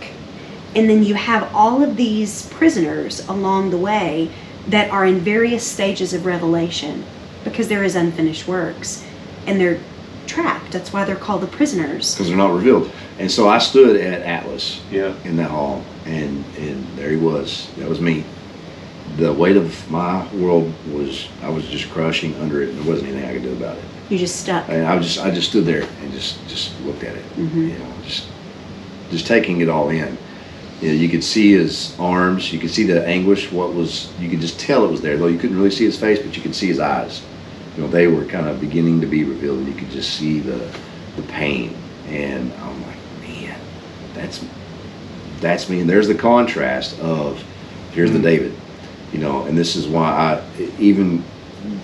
And then you have all of these prisoners along the way that are in various stages of revelation, because there is unfinished works and they're trapped. That's why they're called the prisoners, because they're not revealed. And so I stood at Atlas, Yeah. in that hall, and there he was. That was me. The weight of my world I was just crushing under it, and there wasn't anything I could do about it. you just stuck. And I just stood there and just looked at it, Mhm. just taking it all in. You could see his arms, you could see the anguish. You could just tell it was there, though you couldn't really see his face, but you could see his eyes. They were kind of beginning to be revealed, and you could just see the pain. And I'm like, man, that's me. And there's the contrast of, here's the David, and this is why I, even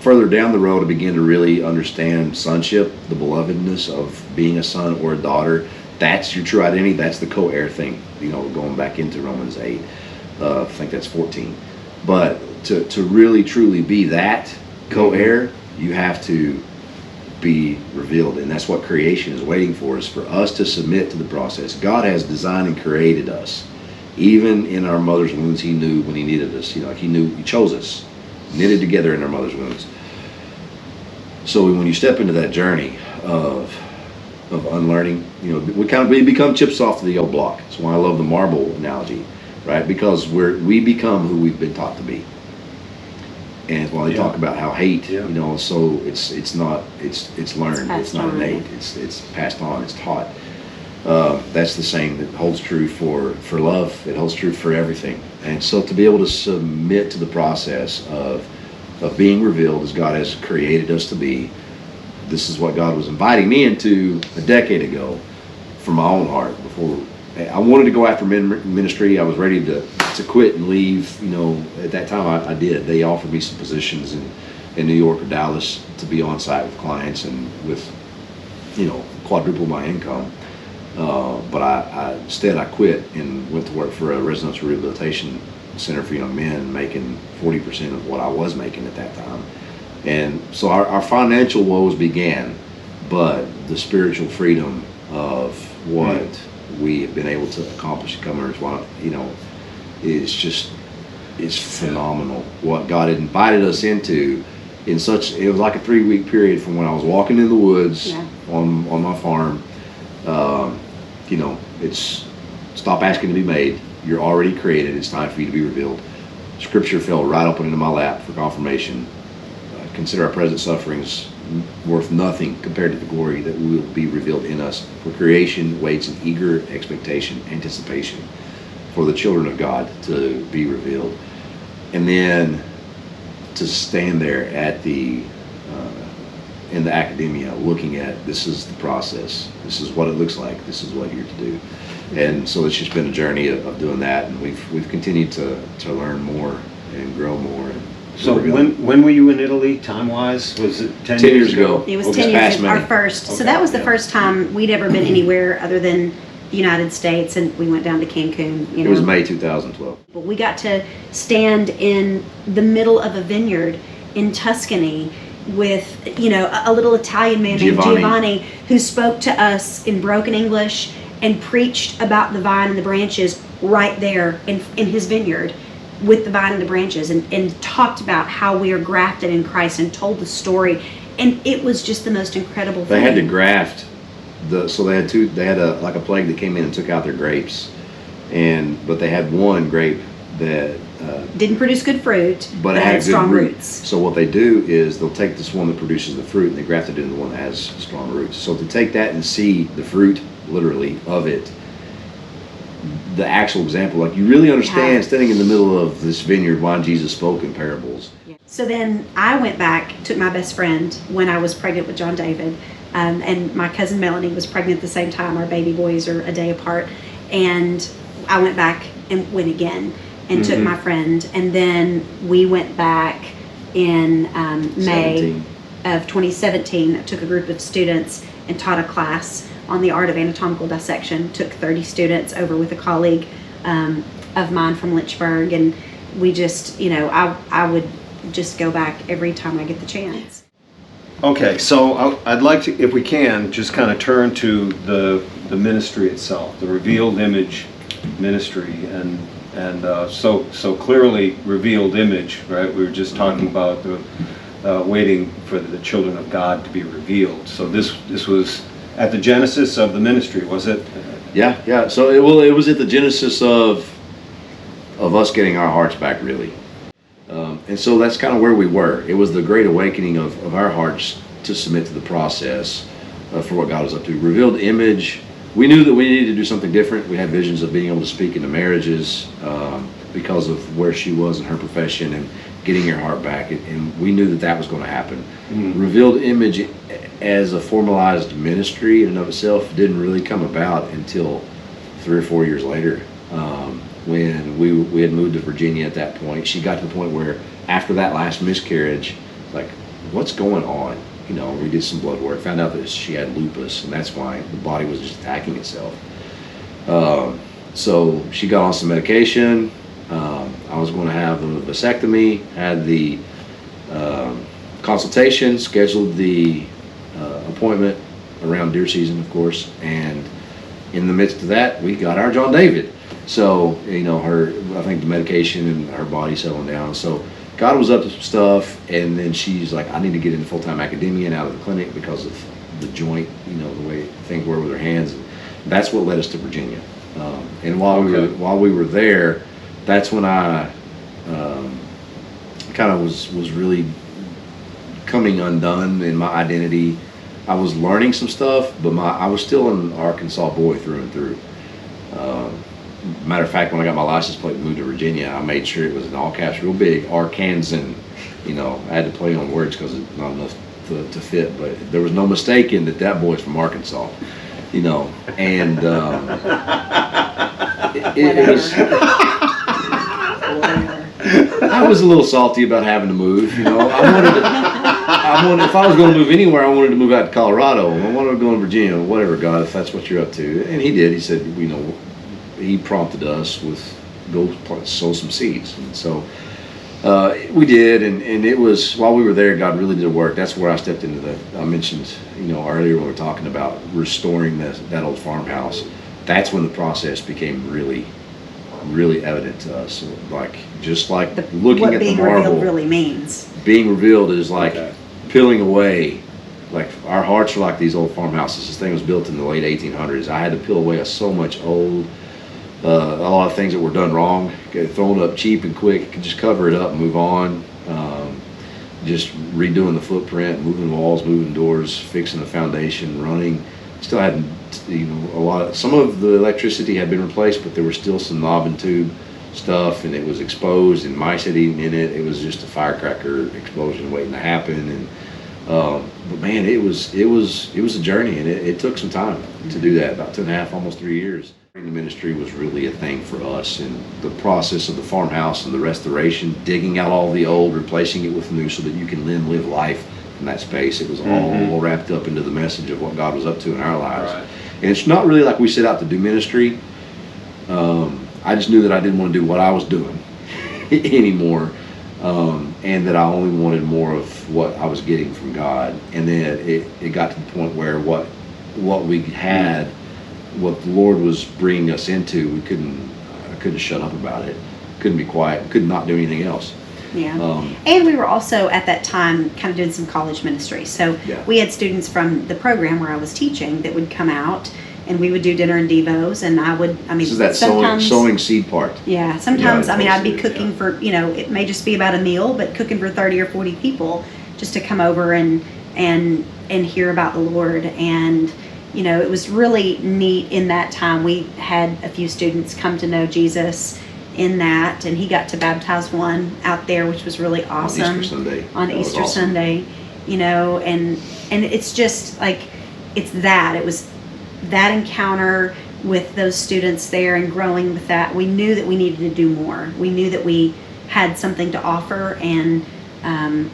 further down the road, I began to really understand sonship, the belovedness of being a son or a daughter. That's your true identity. That's the co-heir thing, going back into Romans 8. I think that's 14. But to really truly be that co-heir, you have to be revealed. And that's what creation is waiting for, is for us to submit to the process. God has designed and created us. Even in our mother's wombs, He knew when He needed us. He knew He chose us, knitted together in our mother's wombs. So when you step into that journey of unlearning, we become chips off the old block. That's why I love the marble analogy, right? Because we become who we've been taught to be. And while they talk about how hate, so it's learned, it's not innate, it's passed on, it's taught. That's the same that holds true for love. It holds true for everything. And so to be able to submit to the process of being revealed as God has created us to be, this is what God was inviting me into a decade ago from my own heart. Before I wanted to go after ministry, I was ready to quit and leave. You know, at that time I did. They offered me some positions in New York or Dallas to be on site with clients and with, you know, quadruple my income. But instead I quit and went to work for a residential rehabilitation center for young men, making 40% of what I was making at that time. And so our financial woes began, but the spiritual freedom of what we have been able to accomplish at Commoners, you know, it's phenomenal what God had invited us into. It was like a 3-week period from when I was walking in the woods on my farm. You know, it's stop asking to be made. You're already created. It's time for you to be revealed. Scripture fell right open into my lap for confirmation. Consider our present sufferings worth nothing compared to the glory that will be revealed in us. For creation waits in eager expectation, anticipation for the children of God to be revealed. And then to stand there at in the academia looking at, this is the process, this is what it looks like, this is what you're to do. And so it's just been a journey of doing that, and we've continued to learn more and grow more. And so when were you in Italy, time-wise? Was it 10 years ago? It was 10 years ago, our first. Okay. So that was the first time we'd ever been anywhere other than the United States, and we went down to Cancun. You know. It was May 2012. But we got to stand in the middle of a vineyard in Tuscany with, you know, a little Italian man named Giovanni, who spoke to us in broken English and preached about the vine and the branches right there in his vineyard with the vine and the branches, and talked about how we are grafted in Christ and told the story. And it was just the most incredible thing. They had to graft so they had a plague that came in and took out their grapes, but they had one grape that didn't produce good fruit, but it had strong good roots. So what they do is they'll take this one that produces the fruit and they graft it into the one that has strong roots. So to take that and see the fruit, literally, of it, the actual example, like you really understand standing in the middle of this vineyard why Jesus spoke in parables. So then I went back, took my best friend when I was pregnant with John David, and my cousin Melanie was pregnant at the same time. Our baby boys are a day apart. And I went back and went again and took my friend. And then we went back in May of 2017. I took a group of students and taught a class on the art of anatomical dissection. Took 30 students over with a colleague of mine from Lynchburg. And we just, you know, I would just go back every time I get the chance. Okay, so I'd like to, if we can, just kind of turn to the ministry itself, the Revealed Image Ministry, and so clearly Revealed Image, right? We were just talking about the waiting for the children of God to be revealed. So this was at the genesis of the ministry, was it? Yeah. So it was at the genesis of us getting our hearts back, really. And so that's kind of where we were. It was the great awakening of our hearts to submit to the process for what God was up to. Revealed Image, we knew that we needed to do something different. We had visions of being able to speak into marriages because of where she was in her profession and getting her heart back. And we knew that was going to happen. Revealed Image as a formalized ministry in and of itself didn't really come about until 3 or 4 years later. When we had moved to Virginia at that point. She got to the point where after that last miscarriage, like, what's going on? You know, we did some blood work, found out that she had lupus, and that's why the body was just attacking itself. So she got on some medication. I was going to have a vasectomy, had the consultation, scheduled the appointment around deer season, of course, and in the midst of that, we got our John David. So, you know, I think the medication and her body settling down. So God was up to some stuff, and then she's like, I need to get into full-time academia and out of the clinic because of the joint, you know, the way things were with her hands. And that's what led us to Virginia. And while we were there, that's when I kind of was really coming undone in my identity. I was learning some stuff, but I was still an Arkansas boy through and through. Matter of fact, when I got my license plate and moved to Virginia, I made sure it was in all caps, real big, Arkansan. You know, I had to play on words because it's not enough to fit, but there was no mistaking that boy's from Arkansas. you know, and it was. I was a little salty about having to move. You know, I wanted. If I was going to move anywhere, I wanted to move out to Colorado. I wanted to go to Virginia, whatever, God, if that's what you're up to. And he did. He said, you know, he prompted us with go sow some seeds, and so we did. And it was while we were there, God really did work. That's where I stepped into the. I mentioned, you know, earlier when we were talking about restoring that old farmhouse. That's when the process became really evident to us. Like just like looking what at the being marble. revealed really means. Being revealed is like peeling away. Like our hearts are like these old farmhouses. This thing was built in the late 1800s. I had to peel away so much old, a lot of things that were done wrong, get thrown up cheap and quick. Could just cover it up and move on. Just redoing the footprint, moving walls, moving doors, fixing the foundation, running. Still had, you know, some of the electricity had been replaced, but there was still some knob and tube stuff, and it was exposed, and mice had eaten in it. It was just a firecracker explosion waiting to happen. And but man, it was a journey, and it took some time to do that. About 2.5, almost 3 years. The ministry was really a thing for us, and the process of the farmhouse and the restoration, digging out all the old, replacing it with new, so that you can then live life in that space. It was all wrapped up into the message of what God was up to in our lives. Right. And it's not really like we set out to do ministry. I just knew that I didn't want to do what I was doing anymore, and that I only wanted more of what I was getting from God. And then it got to the point where what we had, what the Lord was bringing us into, I couldn't shut up about it. Couldn't be quiet. Could not do anything else. Yeah. And we were also at that time kind of doing some college ministry. So we had students from the program where I was teaching that would come out, and we would do dinner and devos, and this is that sowing seed part. Yeah. Sometimes, I'd be cooking for, you know, it may just be about a meal, but cooking for 30 or 40 people just to come over and hear about the Lord. And, you know, it was really neat in that time. We had a few students come to know Jesus in that, and he got to baptize one out there, which was really awesome. On Easter Sunday, you know, and it's just like, it was that encounter with those students there and growing with that. We knew that we needed to do more. We knew that we had something to offer, and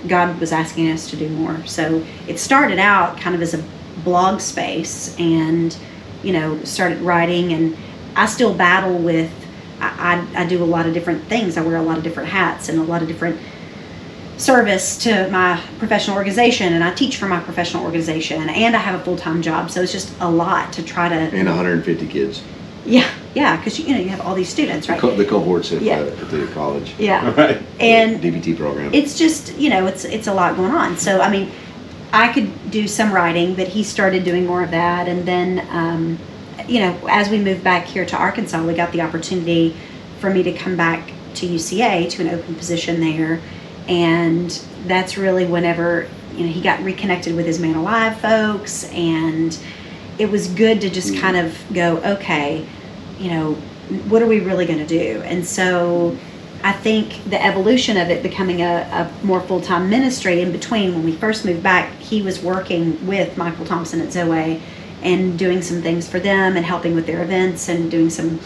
God was asking us to do more. So it started out kind of as a blog space, and, you know, started writing, and I still battle with, I do a lot of different things. I wear a lot of different hats and a lot of different service to my professional organization, and I teach for my professional organization, and I have a full-time job. So it's just a lot to try to... And 150 kids. Yeah, because you have all these students, right? The cohorts at the college. Yeah. Right. And DBT program. It's just, you know, it's a lot going on. So, I could do some writing, but he started doing more of that. And then, you know, as we moved back here to Arkansas, we got the opportunity for me to come back to UCA, to an open position there. And that's really whenever, you know, he got reconnected with his Man Alive folks, and it was good to just kind of go, okay, you know, what are we really going to do? And so I think the evolution of it becoming a more full-time ministry, in between, when we first moved back, he was working with Michael Thompson at Zoe and doing some things for them and helping with their events and doing some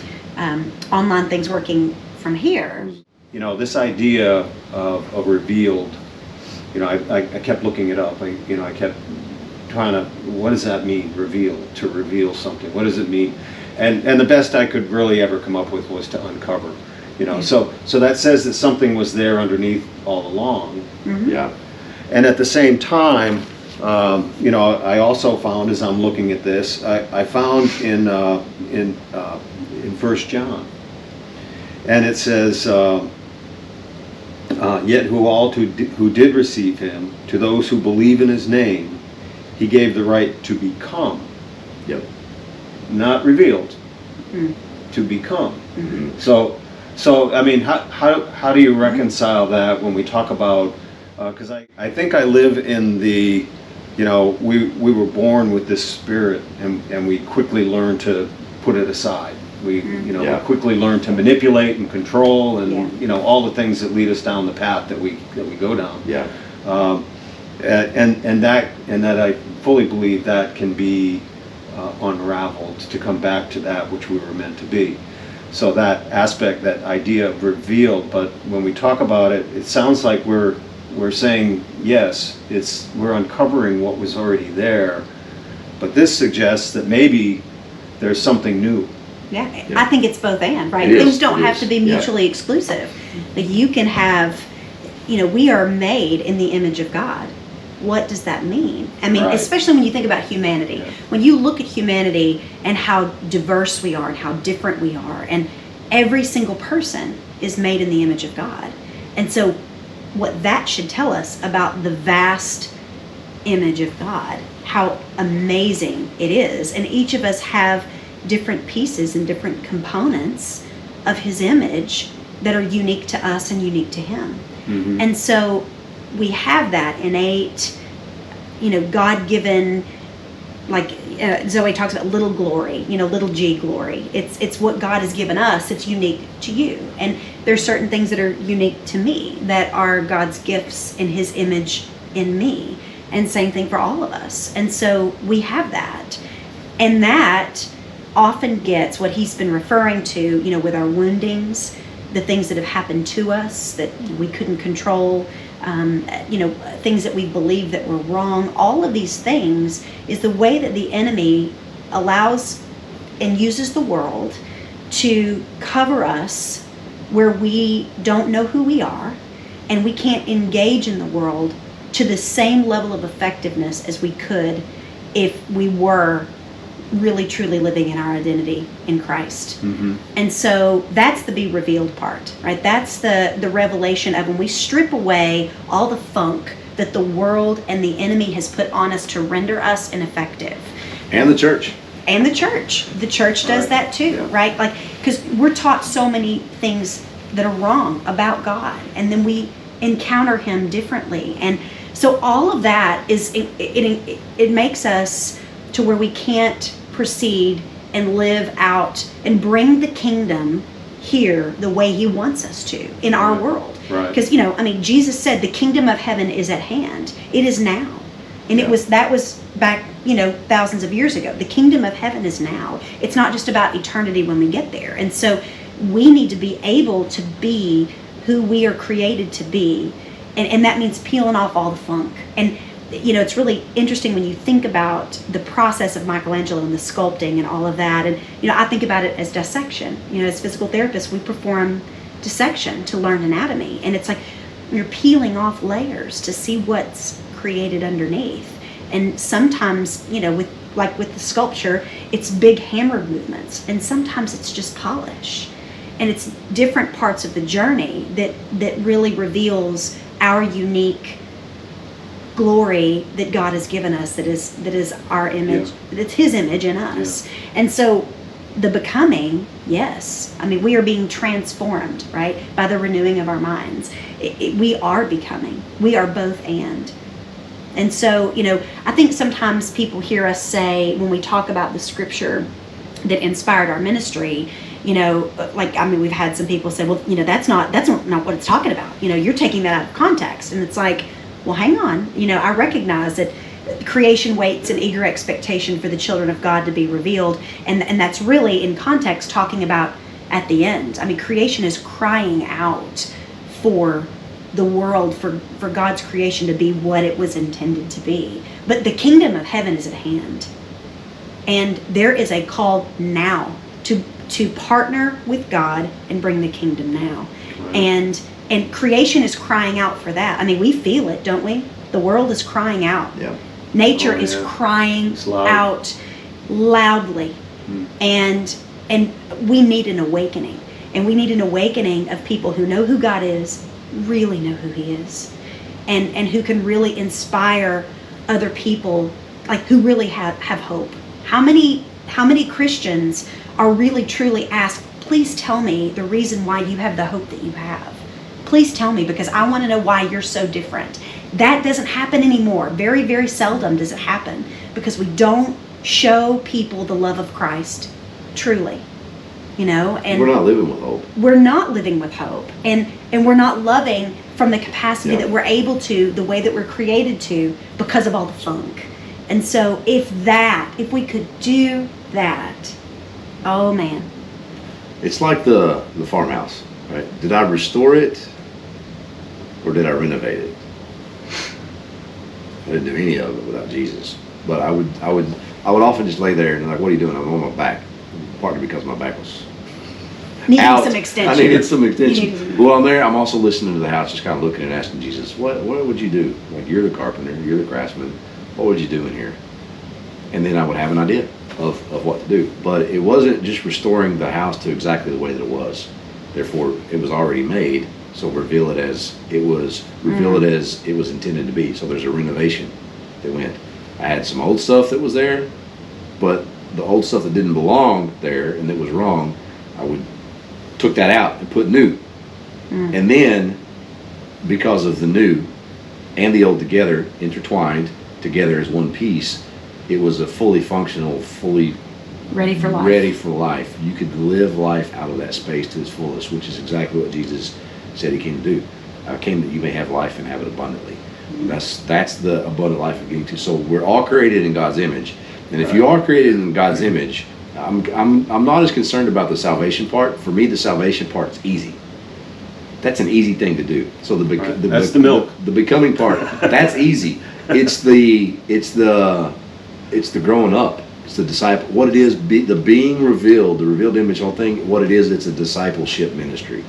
online things, working from here. You know, this idea of revealed, you know, I kept looking it up. I kept trying to, what does that mean, revealed, to reveal something? What does it mean? And the best I could really ever come up with was to uncover. You know, so that says that something was there underneath all along. Mm-hmm. Yeah. And at the same time, you know, I also found, as I'm looking at this, I found in 1 John, and it says, yet who did receive him, to those who believe in his name, he gave the right to become. Yep. Not revealed, to become. Mm-hmm. So I mean, how do you reconcile that when we talk about? Because I think I live in the, you know, we were born with this spirit, and we quickly learn to put it aside. We we quickly learn to manipulate and control, and you know, all the things that lead us down the path that we go down. Yeah. And that I fully believe that can be unraveled to come back to that which we were meant to be. So that aspect, that idea of revealed, but when we talk about it, it sounds like we're saying, yes, we're uncovering what was already there, but this suggests that maybe there's something new. Yeah, I think it's both and, right? It is, Things don't it have is, to be yeah. mutually exclusive. Like you can have, we are made in the image of God. What does that mean? I mean, Right. especially when you think about humanity. Yeah. When you look at humanity and how diverse we are and how different we are, and every single person is made in the image of God. And so what that should tell us about the vast image of God, how amazing it is. And each of us have different pieces and different components of his image that are unique to us and unique to him. Mm-hmm. And so we have that innate, God-given, like Zoe talks about little glory, little g glory. It's what God has given us. It's unique to you. And there's certain things that are unique to me that are God's gifts in his image in me. And same thing for all of us. And so we have that. And that often gets what he's been referring to, with our woundings, the things that have happened to us that we couldn't control, things that we believe that were wrong. All of these things is the way that the enemy allows and uses the world to cover us where we don't know who we are, and we can't engage in the world to the same level of effectiveness as we could if we were really truly living in our identity in Christ. Mm-hmm. And so that's the be revealed part, right? That's the revelation of when we strip away all the funk that the world and the enemy has put on us to render us ineffective. And the church. And the church does Right. that too, Yeah. right? Like, because we're taught so many things that are wrong about God, and then we encounter him differently. And so all of that is, it makes us to where we can't proceed and live out and bring the kingdom here the way he wants us to in our Right. world. Right. Because, Jesus said the kingdom of heaven is at hand. It is now. And Yeah. that was back, thousands of years ago. The kingdom of heaven is now. It's not just about eternity when we get there. And so we need to be able to be who we are created to be. And that means peeling off all the funk. And it's really interesting when you think about the process of Michelangelo and the sculpting and all of that. And, I think about it as dissection. As physical therapists, we perform dissection to learn anatomy. And it's like you're peeling off layers to see what's created underneath. And sometimes, with the sculpture, it's big hammered movements. And sometimes it's just polish. And it's different parts of the journey that really reveals our unique glory that God has given us, that is our image, that's his image in us. And so the becoming, yes, I mean, we are being transformed, right, by the renewing of our minds. We are becoming. We are both and so, I think sometimes people hear us say, when we talk about the scripture that inspired our ministry, we've had some people say, well, that's not what it's talking about. You're taking that out of context. And it's like, well, hang on. I recognize that creation waits in eager expectation for the children of God to be revealed. And that's really in context talking about at the end. I mean, creation is crying out for the world, for God's creation to be what it was intended to be. But the kingdom of heaven is at hand. And there is a call now to partner with God and bring the kingdom now. Right. And creation is crying out for that. I mean, we feel it, don't we? The world is crying out. Yeah. Nature Oh, is yeah. crying It's loud. out loudly. And we need an awakening. And we need an awakening of people who know who God is, really know who he is, and who can really inspire other people, like who really have hope. How many Christians are really truly asked, please tell me the reason why you have the hope that you have. Please tell me, because I want to know why you're so different. That doesn't happen anymore. Very, very seldom does it happen, because we don't show people the love of Christ truly, and We're not living with hope. we're not living with hope, and we're not loving from the capacity Yeah. that we're able to, the way that we're created to, because of all the funk And so if we could do that, oh man. It's like the farmhouse, right? Did I restore it or did I renovate it? I didn't do any of it without Jesus. But I would often just lay there and like, what are you doing? I'm on my back. Partly because my back was Needing out. some extension. I needed some extension. You Well, I'm there. I'm also listening to the house, just kind of looking and asking Jesus, what would you do? Like, you're the carpenter, you're the craftsman. What would you do in here? And then I would have an idea of what to do. But it wasn't just restoring the house to exactly the way that it was. Therefore, it was already made. So reveal it as it was intended to be. So there's a renovation that went. I had some old stuff that was there, but the old stuff that didn't belong there and that was wrong, I took that out and put new. And then, because of the new and the old together, intertwined together as one piece, it was a fully functional, fully ready for life. You could live life out of that space to its fullest, which is exactly what Jesus said he came to do. I came that you may have life and have it abundantly. That's the abundant life of getting to. So we're all created in God's image. And if you are created in God's image, I'm not as concerned about the salvation part. For me, the salvation part is easy. That's an easy thing to do. So That's the milk. The becoming part, that's easy. It's the growing up. It's the disciple. What it is, the being revealed, the revealed image, whole thing. What it is, it's a discipleship ministry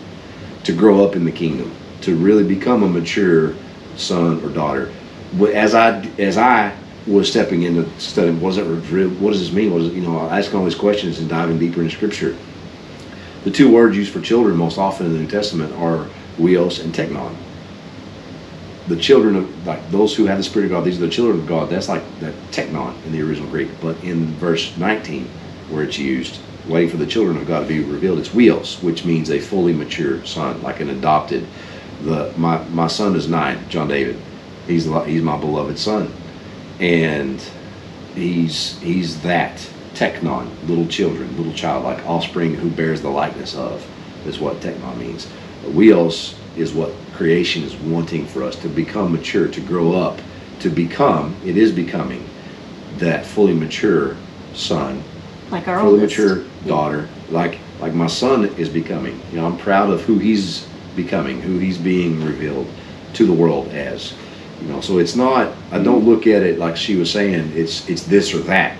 to grow up in the kingdom, to really become a mature son or daughter. As I was stepping into studying, what does this mean? Asking all these questions and diving deeper into Scripture. The two words used for children most often in the New Testament are huios and teknon. The children of, like those who have the Spirit of God, these are the children of God. That's like that teknon in the original Greek. But in verse 19, where it's used, waiting for the children of God to be revealed, it's huios, which means a fully mature son, like an adopted. My son is 9, John David. He's my beloved son, and he's that teknon, little children, little child, like offspring who bears the likeness of, is what teknon means. Huios is what creation is wanting for us to become mature, to grow up, to become. It is becoming that fully mature son, like our fully oldest. mature daughter, like my son is becoming. I'm proud of who he's becoming, who he's being revealed to the world as. So it's not. I don't look at it like she was saying. It's this or that.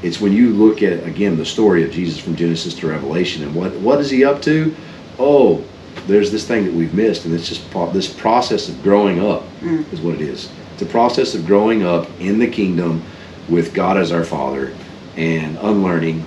It's when you look at again the story of Jesus from Genesis to Revelation, and what is he up to? Oh, there's this thing that we've missed, and it's just this process of growing up is what it is. It's a process of growing up in the kingdom with God as our Father and unlearning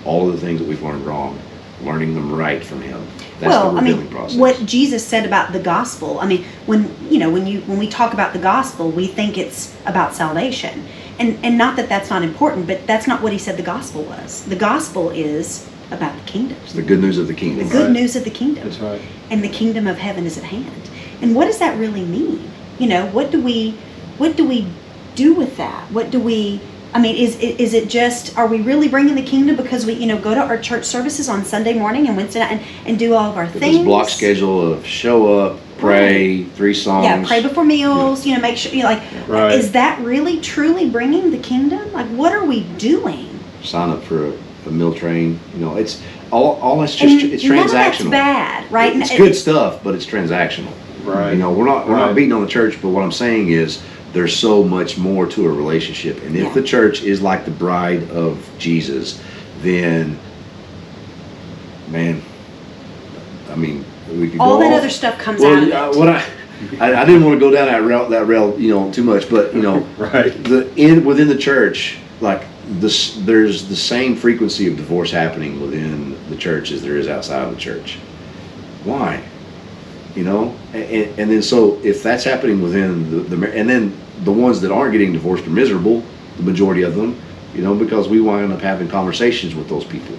all of the things that we've learned wrong, learning them right from Him. That's the revealing process. What Jesus said about the gospel. When we talk about the gospel, we think it's about salvation, and not that that's not important, but that's not what He said the gospel was. The gospel is about the kingdom. It's the good news of the kingdom. The good news of the kingdom. That's right. And the kingdom of heaven is at hand. And what does that really mean? What do we do with that? What do we? Is it just, are we really bringing the kingdom because we, go to our church services on Sunday morning and Wednesday night and do all of our things? This block schedule of show up, pray, 3 songs. Yeah, pray before meals, make sure, Right. Is that really truly bringing the kingdom? Like, what are we doing? Sign up for a meal train. It's all that's just, it's transactional. None of that's bad, right? It's good stuff, but it's transactional. Right. We're not beating on the church, but what I'm saying is there's so much more to a relationship. And if the church is like the bride of Jesus, then, man, we could all go that off. other stuff comes out of it. What I didn't want to go down that rail, too much, but Right. within the church, like there's the same frequency of divorce happening within the church as there is outside of the church. Why? And then so if that's happening within the and then the ones that aren't getting divorced are miserable, the majority of them, because we wind up having conversations with those people.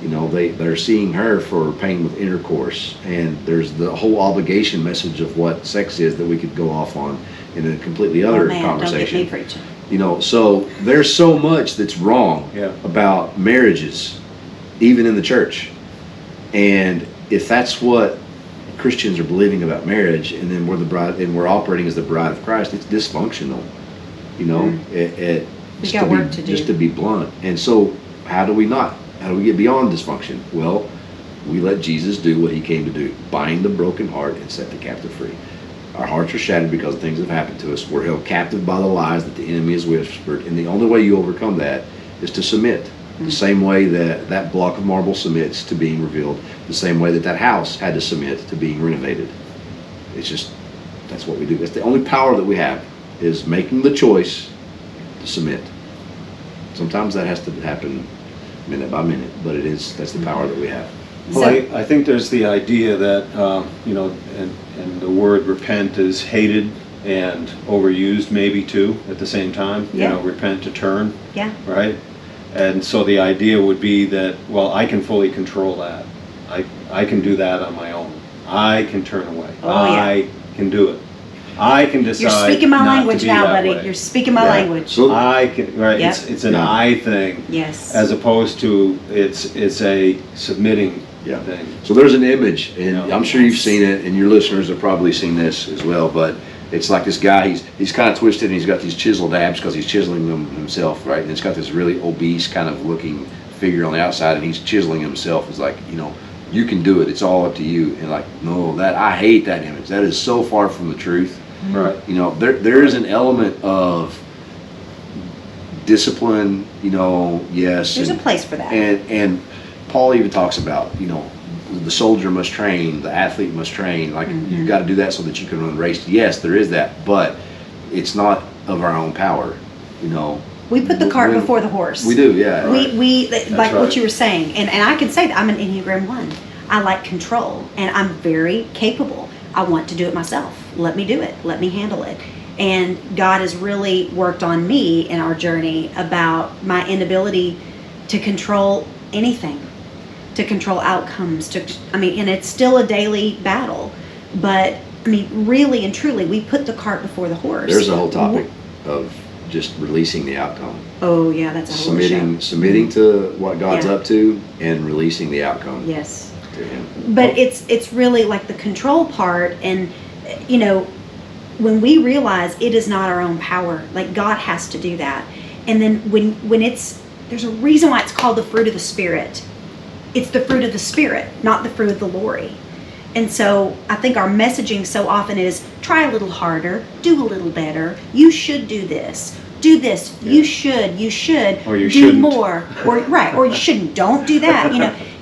They're seeing her for pain with intercourse, and there's the whole obligation message of what sex is that we could go off on in a completely other conversation. Don't get me preaching. So there's so much that's wrong about marriages, even in the church. And if that's what Christians are believing about marriage, and then we're the bride, and we're operating as the bride of Christ, it's dysfunctional. You know, We got work to do. Just to be blunt. And so, how do we get beyond dysfunction? Well, we let Jesus do what he came to do: bind the broken heart and set the captive free. Our hearts are shattered because things have happened to us. We're held captive by the lies that the enemy has whispered, and the only way you overcome that is to submit. The same way that block of marble submits to being revealed, the same way that house had to submit to being renovated. It's just, that's what we do. That's the only power that we have, is making the choice to submit. Sometimes that has to happen minute by minute, but that's the power that we have. Well, I think there's the idea that, and the word repent is hated and overused maybe too at the same time. Yeah. Repent to turn. Yeah. Right? And so the idea would be that, well, I can fully control that. I can do that on my own. I can turn away. I can do it. I can decide. You're speaking my not language to be now, that buddy. way. You're speaking my language. So I can, right? Yep. It's an I thing. Yes. As opposed to it's a submitting thing. So there's an image, and Yeah. I'm sure you've seen it, and your listeners have probably seen this as well, but it's like this guy, he's kind of twisted, and he's got these chiseled abs because he's chiseling them himself, right? And it's got this really obese kind of looking figure on the outside, and he's chiseling himself. It's like, you can do it. It's all up to you. And like, no, I hate that image. That is so far from the truth. Right. There is an element of discipline, yes. There's a place for that. And Paul even talks about, the soldier must train, the athlete must train. Like, you've got to do that so that you can run the race. Yes, there is that, but it's not of our own power, We put the cart before the horse. We do, yeah. We like right. what you were saying, and I can say that I'm an Enneagram 1. I like control, and I'm very capable. I want to do it myself. Let me do it. Let me handle it. And God has really worked on me in our journey about my inability to control anything, to control outcomes. And it's still a daily battle, but really and truly, we put the cart before the horse. There's a whole topic of just releasing the outcome. Oh yeah, that's a whole show. Submitting to what God's Yeah. up to and releasing the outcome Yes. to Him. But it's really like the control part, and when we realize it is not our own power, like God has to do that. And then when there's a reason why it's called the fruit of the Spirit. It's the fruit of the Spirit, not the fruit of the Lori. And so I think our messaging so often is try a little harder, do a little better, you should do this, Yeah. you should Or you do shouldn't. more, or you shouldn't, don't do that,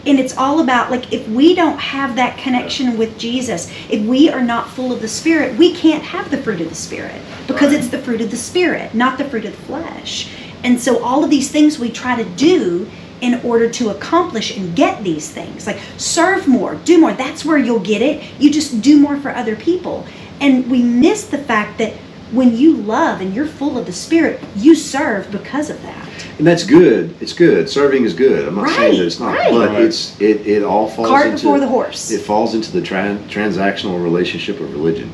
And it's all about, like, if we don't have that connection with Jesus, if we are not full of the Spirit, we can't have the fruit of the Spirit, because Right. it's the fruit of the Spirit, not the fruit of the flesh. And so all of these things we try to do in order to accomplish and get these things, like serve more, do more, that's where you'll get it. You just do more for other people. And we miss the fact that when you love and you're full of the Spirit, you serve because of that. And that's good. It's good. Serving is good. I'm not saying that it's not, Right. but Right. it all falls Cart into before the horse. It falls into the transactional relationship of religion.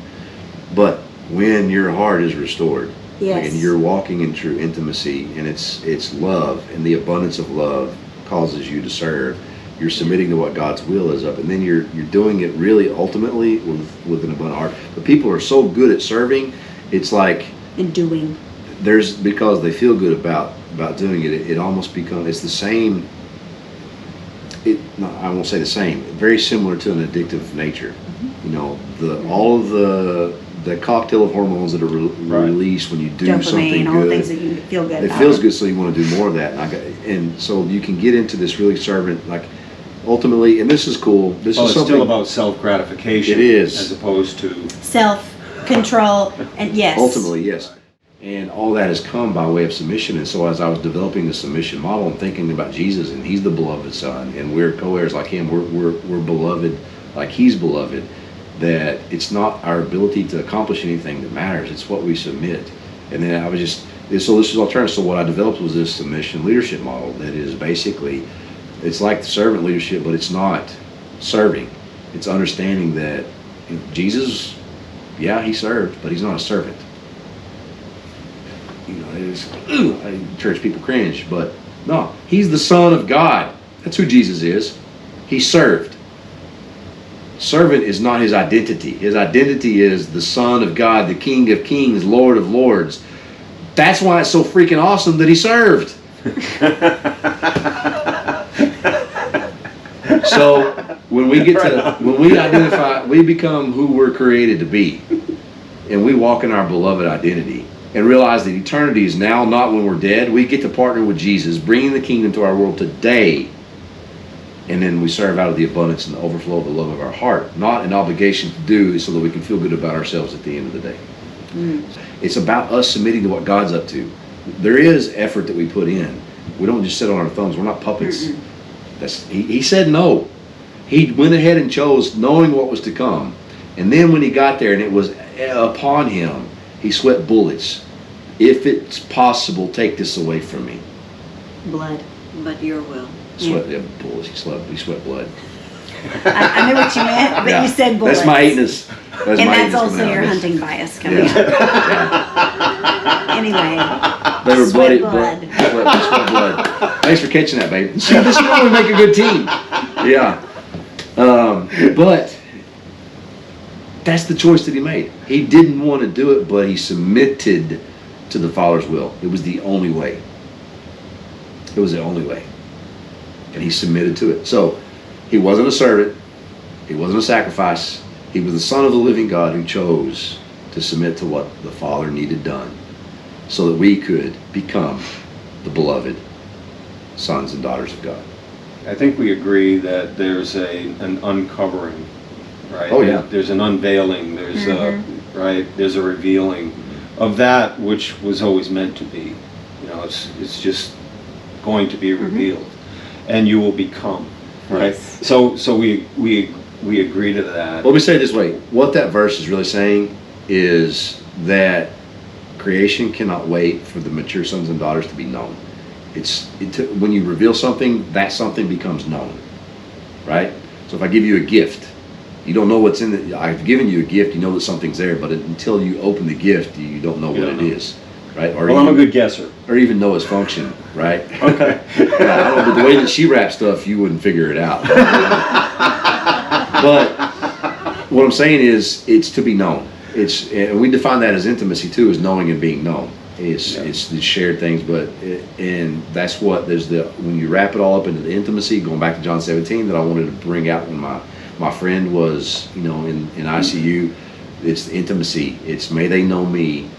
But when your heart is restored, Yes. and you're walking in true intimacy, and it's love, and the abundance of love causes you to serve. You're submitting to what God's will is up, and then you're doing it really ultimately with an abundant heart. But people are so good at serving, it's like And doing. because they feel good about doing it. It almost becomes, it's the same. I won't say the same. Very similar to an addictive nature. All of the cocktail of hormones that are released when you do something Dopamine, all the good. things that you feel good It about. feels good, so you want to do more of that. And so you can get into this really servant, like, ultimately, and this is cool. This Well, is it's something. still about self-gratification. It is. As opposed to Self-control, and yes. Ultimately, yes. And all that has come by way of submission. And so as I was developing the submission model and thinking about Jesus, and He's the beloved Son, and we're co-heirs like Him, we're beloved like He's beloved, that it's not our ability to accomplish anything that matters. It's what we submit. And then so this is alternative. So what I developed was this submission leadership model that is basically, it's like servant leadership, but it's not serving. It's understanding that Jesus, yeah, He served, but He's not a servant. Church people cringe, but no, He's the Son of God. That's who Jesus is. He served. Servant is not His identity. His identity is the Son of God, the King of Kings, Lord of Lords. That's why it's so freaking awesome that he served. So when we identify, we become who we're created to be, and we walk in our beloved identity and realize that eternity is now, not when we're dead. We get to partner with Jesus, bringing the kingdom to our world today, and then we serve out of the abundance and the overflow of the love of our heart, not an obligation to do so that we can feel good about ourselves at the end of the day. It's about us submitting to what God's up to. There is effort that we put in. We don't just sit on our thumbs. We're not puppets. He said no. He went ahead and chose, knowing what was to come. And then when he got there and it was upon him, he sweat bullets. If it's possible, take this away from me. Blood. But your will. Sweat bullets. He sweat blood. I knew what you meant, but Yeah. you said bullets. That's my eightness. And that's also your hunting bias coming up. Anyway, They were sweat bloody. blood. Sweat blood. Thanks for catching that, babe. See, this is why we make a good team. Yeah. But that's the choice that he made. He didn't want to do it, but he submitted to the Father's will. It was the only way. It was the only way. And he submitted to it. So he wasn't a servant. He wasn't a sacrifice. He was the Son of the living God who chose to submit to what the Father needed done so that we could become the beloved sons and daughters of God. I think we agree that there's an uncovering, right? Oh, yeah. There's an unveiling. There's there's a revealing of that which was always meant to be. You know, it's just going to be revealed, and you will become, right? Yes. So we agree to that. Let me say it this way. What that verse is really saying is that creation cannot wait for the mature sons and daughters to be known. When you reveal something, that something becomes known, right? So if I give you a gift, you don't know what's in it. I've given you a gift, you know that something's there, but until you open the gift, you don't know what it is, right? Or Well, I'm a good guesser. Or even know its function, right? Okay. Yeah, but the way that she wraps stuff, you wouldn't figure it out. But what I'm saying is, it's to be known. And we define that as intimacy too, as knowing and being known. It's the shared things, and that's what when you wrap it all up into the intimacy. Going back to John 17, that I wanted to bring out when my friend was in ICU. It's the intimacy. It's may they know me,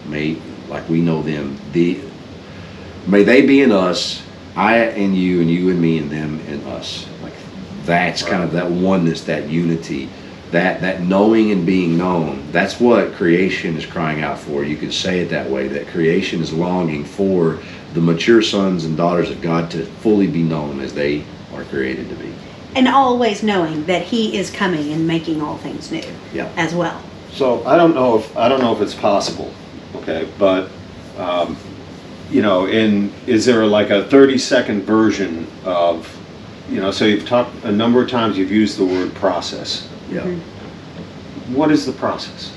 like we know them. May they be in us, I and you and me and them and us. Like that's kind of that oneness, that unity. That knowing and being known, that's what creation is crying out for. You could say it that way, that creation is longing for the mature sons and daughters of God to fully be known as they are created to be. And always knowing that He is coming and making all things new as well. So I don't know if it's possible, okay, but is there like a 30-second version of, so you've talked a number of times, you've used the word process. Yeah. What is the process?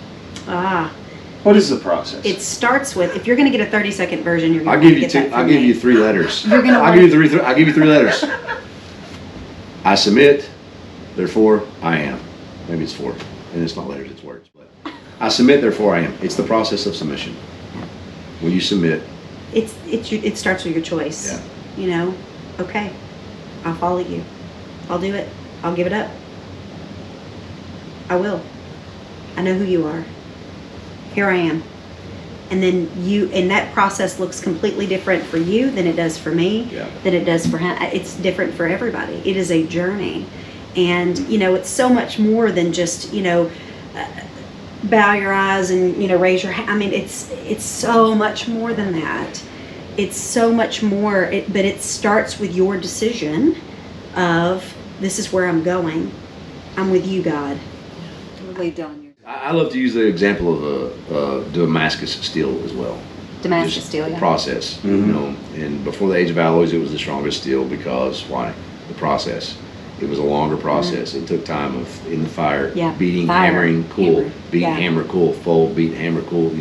What is the process? It starts with, if you're going to get a 30-second version, you're going I'll to give you get that from I'll give me. you 3 letters. You're gonna I'll give you three letters. I submit, therefore I am. Maybe it's 4, and it's not letters, it's words. But I submit, therefore I am. It's the process of submission. When you submit, It starts with your choice. Yeah. Okay, I'll follow you. I'll do it. I'll give it up. I will. I know who you are. Here I am. And then and that process looks completely different for you than it does for me, than it does for him. It's different for everybody. It is a journey. And, it's so much more than just, bow your eyes and, raise your hand. I mean, it's so much more than that. It's so much more, but it starts with your decision of, this is where I'm going. I'm with you, God. Lay down your I love to use the example of Damascus steel as well. Damascus Just steel, the process, and before the Age of Alloys, it was the strongest steel because why? The process. It was a longer process. It took time in the fire, beating, hammering, cool, beat, hammer, cool, fold, beat, hammer, cool.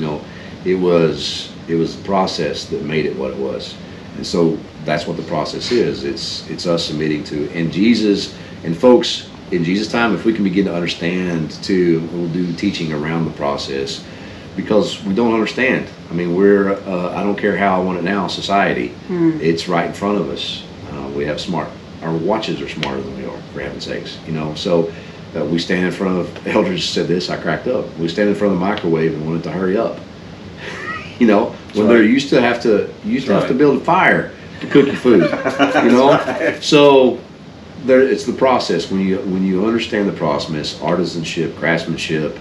It was the process that made it what it was, and so that's what the process is. It's us submitting to, and Jesus, and folks. In Jesus' time, if we can begin to understand too, we'll do teaching around the process, because we don't understand. I mean, we're I don't care how I want it now, society. It's right in front of us. We have our watches are smarter than we are, for heaven's sakes. So we stand in front of, elders said this, I cracked up. We stand in front of the microwave and want it to hurry up. When they're used to have to build a fire to cook your food. So it's the process. When you understand the process, artisanship, craftsmanship.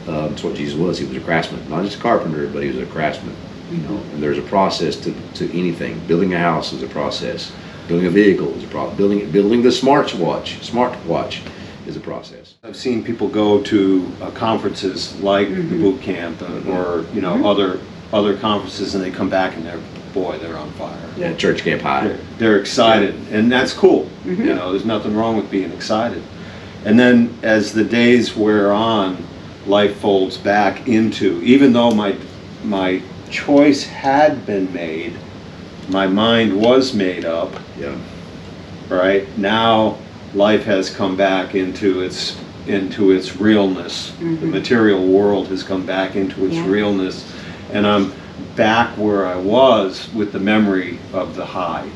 That's what Jesus was. He was a craftsman, not just a carpenter, but he was a craftsman. And there's a process to anything. Building a house is a process. Building a vehicle is a process. Building the smartwatch is a process. I've seen people go to conferences like the boot camp or other conferences, and they come back and they're on fire. Yeah, church camp high. They're excited, and that's cool. There's nothing wrong with being excited. And then as the days wear on, life folds back into, even though my choice had been made, my mind was made up. Yeah. Right now, life has come back into its realness. The material world has come back into its realness, and I'm back where I was with the memory of the high.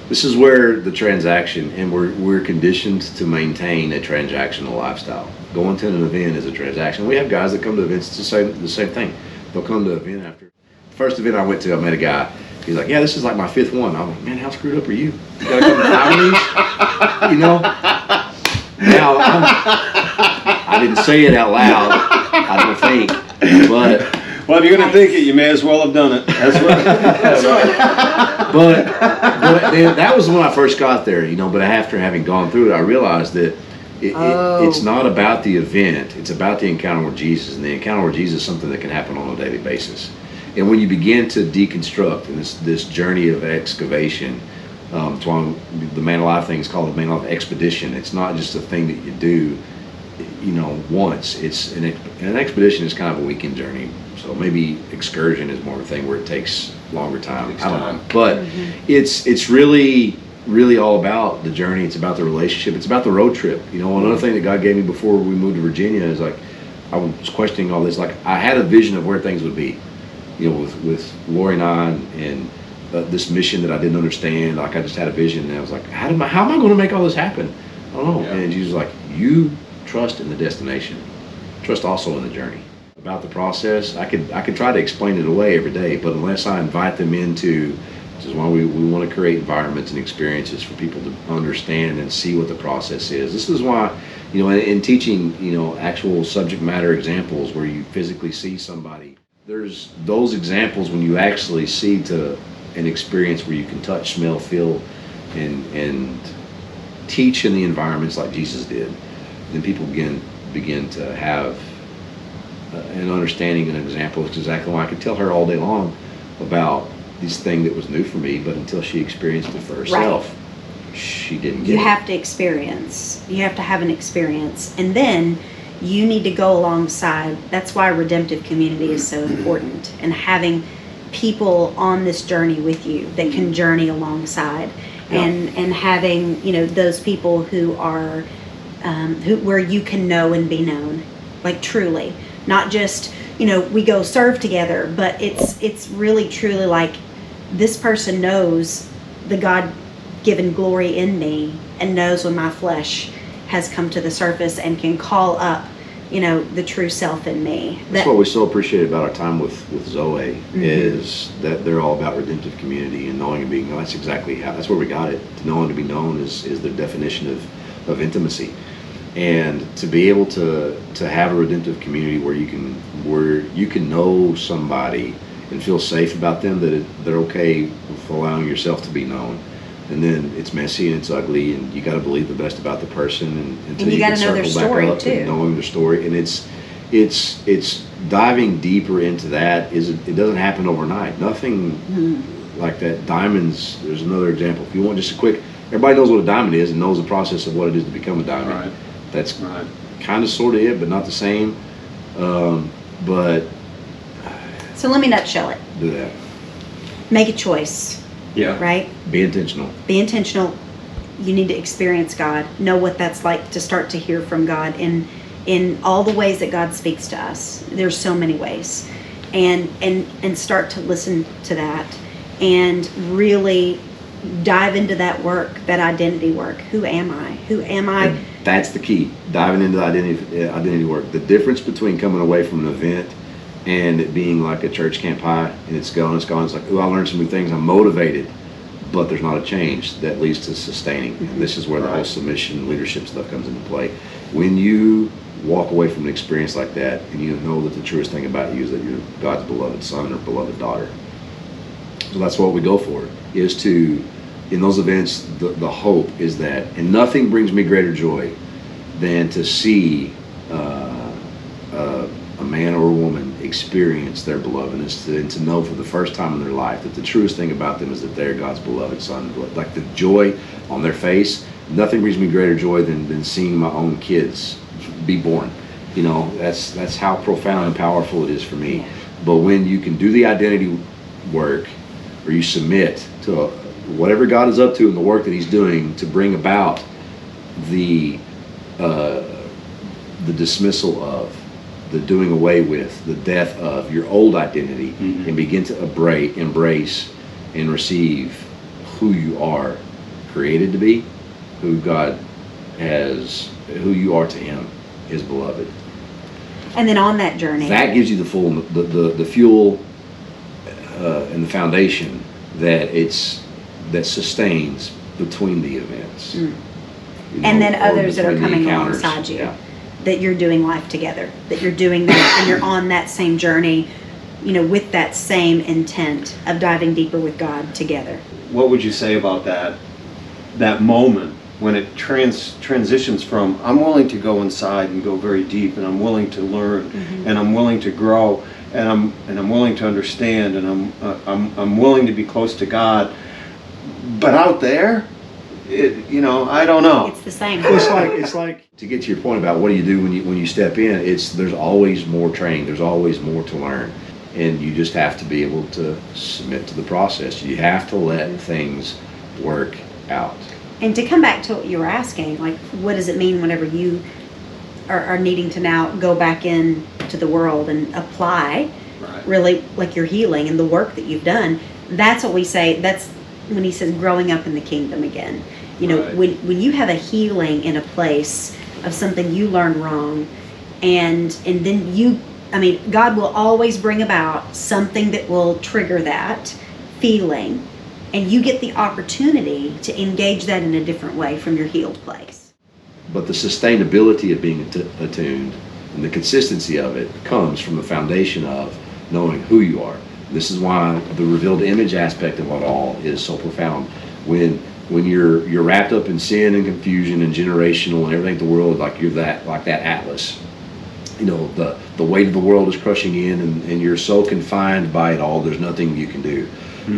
This is where the transaction, and we're conditioned to maintain a transactional lifestyle. Going to an event is a transaction. We have guys that come to events, it's the same thing. They'll come to an event after. The first event I went to, I met a guy. He's like, yeah, this is like my 5th one. I'm like, man, how screwed up are you? You gotta come to 5 of these? Now, I didn't say it out loud, I don't think, but... Well, if you're going to think it, you may as well have done it. That's right. But that was when I first got there, but after having gone through it, I realized that it's not about the event, it's about the encounter with Jesus. And the encounter with Jesus is something that can happen on a daily basis. And when you begin to deconstruct in this journey of excavation, it's why the Man Alive thing is called the Man Alive expedition. It's not just a thing that you do, once. It's an expedition is kind of a weekend journey. So maybe excursion is more of a thing where it takes longer time. I don't know. But it's really, really all about the journey. It's about the relationship. It's about the road trip. Another thing that God gave me before we moved to Virginia is like, I was questioning all this. Like, I had a vision of where things would be, with Lori and I and this mission that I didn't understand. Like, I just had a vision, and I was like, how am I going to make all this happen? I don't know. Yeah. And Jesus was like, you trust in the destination. Trust also in the journey. About the process, I could try to explain it away every day, but unless I invite them into, which is why we want to create environments and experiences for people to understand and see what the process is. This is why, in teaching, actual subject matter examples where you physically see somebody, there's those examples when you actually see to an experience where you can touch, smell, feel, and teach in the environments like Jesus did. Then people begin to have an understanding and an example. It's exactly why I could tell her all day long about this thing that was new for me, but until she experienced it for herself, she didn't get it. You have to experience. You have to have an experience. And then you need to go alongside. That's why redemptive community is so important, and having people on this journey with you that can journey alongside, and having those people who are where you can know and be known, like truly, not just we go serve together, but it's really truly like this person knows the God-given glory in me and knows when my flesh has come to the surface and can call up the true self in me. That's what we so appreciate about our time with Zoe, is that they're all about redemptive community and knowing and being known. That's exactly that's where we got it. To know and to be known is the definition of intimacy. And to be able to have a redemptive community where you can know somebody and feel safe about them, that they're okay with allowing yourself to be known. And then it's messy and it's ugly, and you got to believe the best about the person, and until you got to know their story too. And knowing their story, and it's diving deeper into that. It doesn't happen overnight. Nothing like that. Diamonds. There's another example. If you want just a quick, everybody knows what a diamond is and knows the process of what it is to become a diamond. Right. That's kind of sort of it, but not the same. But so let me nutshell it. Do that. Make a choice. Yeah. Right? Be intentional. Be intentional. You need to experience God. Know what that's like to start to hear from God. And in all the ways that God speaks to us. There's so many ways. And start to listen to that and really dive into that work, that identity work. Who am I? Who am I? And that's the key, diving into identity work. The difference between coming away from an event and it being like a church camp high and it's gone. It's like, oh, I learned some new things. I'm motivated, but there's not a change that leads to sustaining. And this is where the whole submission leadership stuff comes into play. When you walk away from an experience like that and you know that the truest thing about you is that you're God's beloved son or beloved daughter. So that's what we go for, is to, in those events, the hope is that, and nothing brings me greater joy than to see a man or a woman experience their belovedness, and to know for the first time in their life that the truest thing about them is that they're God's beloved son. Like the joy on their face, nothing brings me greater joy than seeing my own kids be born. You know, that's how profound and powerful it is for me. Yeah. But when you can do the identity work, or you submit to whatever God is up to in the work that He's doing to bring about the dismissal of, the doing away with, the death of your old identity, and begin to embrace and receive who you are created to be, who God has, who you are to Him, His beloved. And then on that journey, That gives you the full, the fuel and the foundation that sustains between the events. You know, and then or others that are between the coming encounters. alongside you, Yeah. that you're doing life together, that you're doing that, and you're on that same journey, you know, with that same intent of diving deeper with God together. What would you say about that moment when it transitions from I'm willing to go inside and go very deep, and I'm willing to learn, and I'm willing to grow, and I'm willing to understand, and I'm willing to be close to God, but out there, I don't know. It's the same. It's like to get to your point about what do you do when you step in. There's always more training. There's always more to learn, and you just have to be able to submit to the process. You have to let things work out. And to come back to what you were asking, like, what does it mean whenever you are needing to now go back in to the world and apply really like your healing and the work that you've done? That's what we say. That's when he says growing up in the kingdom again. You know, when you have a healing in a place of something you learned wrong, and then God will always bring about something that will trigger that feeling, and you get the opportunity to engage that in a different way from your healed place. But the sustainability of being attuned and the consistency of it comes from the foundation of knowing who you are. This is why the revealed image aspect of it all is so profound. When you're wrapped up in sin and confusion and generational and everything in the world, like you're that atlas. You know, the weight of the world is crushing in, and you're so confined by it all, there's nothing you can do.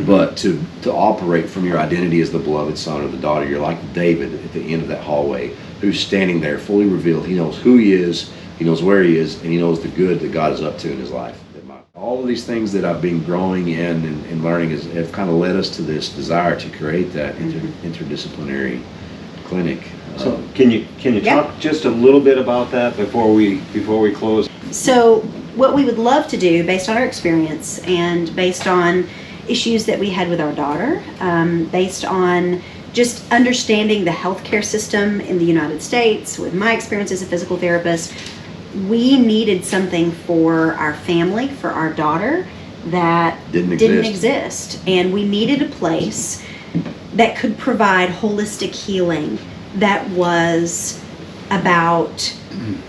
But to operate from your identity as the beloved son or the daughter, you're like David at the end of that hallway, who's standing there fully revealed. He knows who he is, he knows where he is, and he knows the good that God is up to in his life. All of these things that I've been growing in and learning have kind of led us to this desire to create that interdisciplinary clinic. So can you talk just a little bit about that before we close? So what we would love to do, based on our experience and based on issues that we had with our daughter, based on just understanding the healthcare system in the United States, with my experience as a physical therapist, we needed something for our family, for our daughter, that didn't exist. And we needed a place that could provide holistic healing that was about,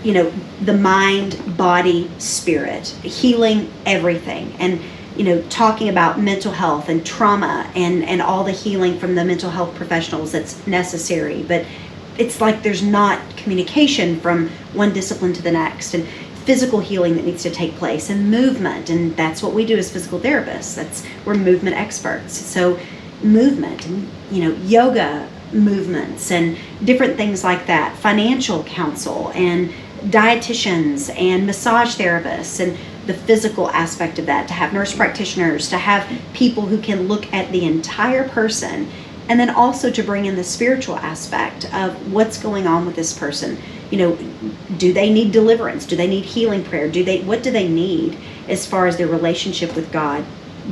the mind, body, spirit, healing everything. And, talking about mental health and trauma and all the healing from the mental health professionals that's necessary. But it's like there's not communication from one discipline to the next, and physical healing that needs to take place, and movement, and that's what we do as physical therapists. We're movement experts. So movement and yoga movements and different things like that, financial counsel and dietitians and massage therapists, and the physical aspect of that, to have nurse practitioners, to have people who can look at the entire person And then also to bring in the spiritual aspect of what's going on with this person. You know, do they need deliverance? Do they need healing prayer? What do they need as far as their relationship with God?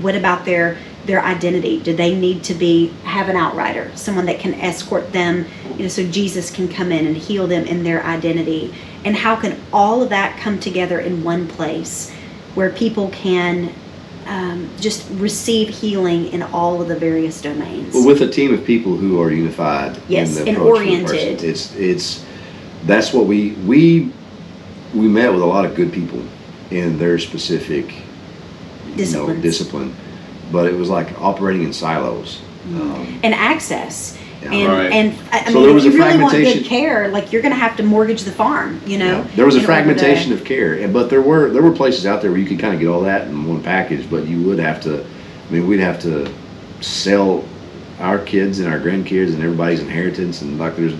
What about their identity? Do they need to have an outrider, someone that can escort them, you know, so Jesus can come in and heal them in their identity? And how can all of that come together in one place where people can just receive healing in all of the various domains? Well, with a team of people who are unified, yes, in the and approach for the oriented. person. That's what we met with a lot of good people in their specific discipline, but it was like operating in silos. And access. Yeah. And I So mean, there if was you a really want good fragmentation. care, like you're going to have to mortgage the farm, you know. Yeah. There was a in order to- fragmentation of care, but there were places out there where you could kind of get all that in one package, but you would have to. I mean, we'd have to sell our kids and our grandkids and everybody's inheritance, and like there's.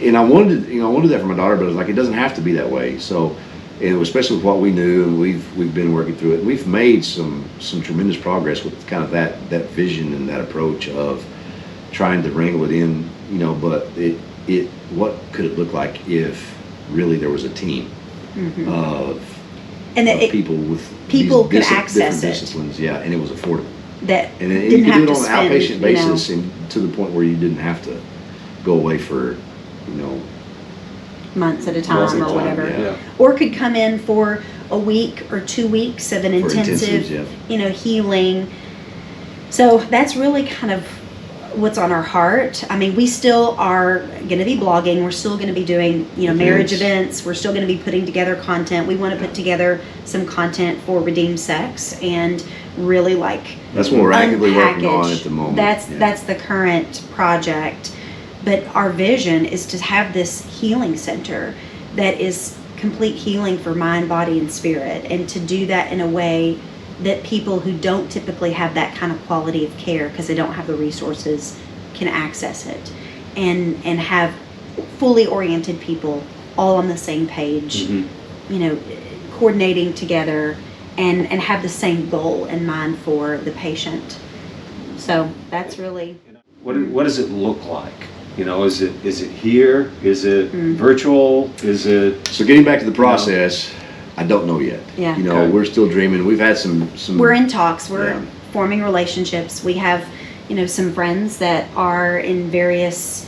And I wanted that for my daughter, but it was like it doesn't have to be that way. So, and especially with what we knew, and we've been working through it. We've made some tremendous progress with kind of that vision and that approach of trying to wrangle it in, you know. But what could it look like if really there was a team of people with people could these access different it. disciplines, yeah, and it was affordable. That And you didn't could have do it to on spend, an outpatient you know, basis, and to the point where you didn't have to go away for, months at a time Months at a or time, whatever. yeah. Or could come in for a week or 2 weeks of an For intensive, intensives, yeah. you know, healing. So that's really kind of what's on our heart. I mean, we still are going to be blogging. We're still going to be doing, you know, marriage events. We're still going to be putting together content. We want to put together some content for Redeemed Sex and really That's what we're actively working on unpackage. at the moment. That's the current project. But our vision is to have this healing center that is complete healing for mind, body, and spirit, and to do that in a way that people who don't typically have that kind of quality of care because they don't have the resources can access it, and have fully oriented people all on the same page, you know, coordinating together and have the same goal in mind for the patient. So that's really What does it look like? You know, is it here? Is it virtual? Is it? So getting back to the process, I don't know yet. Yeah. You know, Okay. we're still dreaming. We've had some. we're in talks. We're Yeah. forming relationships. We have, you know, some friends that are in various,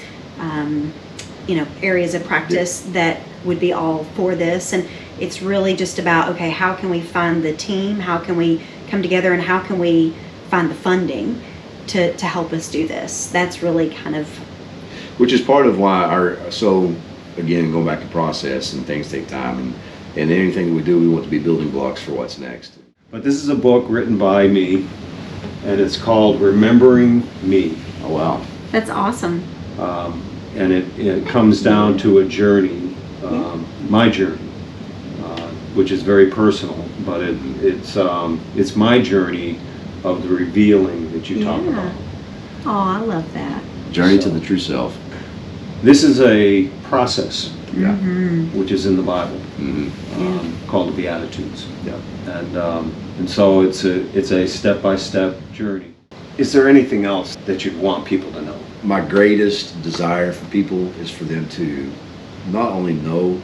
you know, areas of practice that would be all for this. And it's really just about, okay, how can we find the team? How can we come together, and how can we find the funding to help us do this? That's really kind of. Which is part of why so again, going back to process, and things take time, and anything that we do, we want to be building blocks for what's next. But this is a book written by me, and it's called Remembering Me. Oh, wow. That's awesome. And it comes down to a journey, my journey, which is very personal, but it's my journey of the revealing that you talk about. Oh, I love that. Journey to the true self. This is a process, Yeah. which is in the Bible, called the Beatitudes. Yeah. And so it's a step-by-step journey. Is there anything else that you'd want people to know? My greatest desire for people is for them to not only know,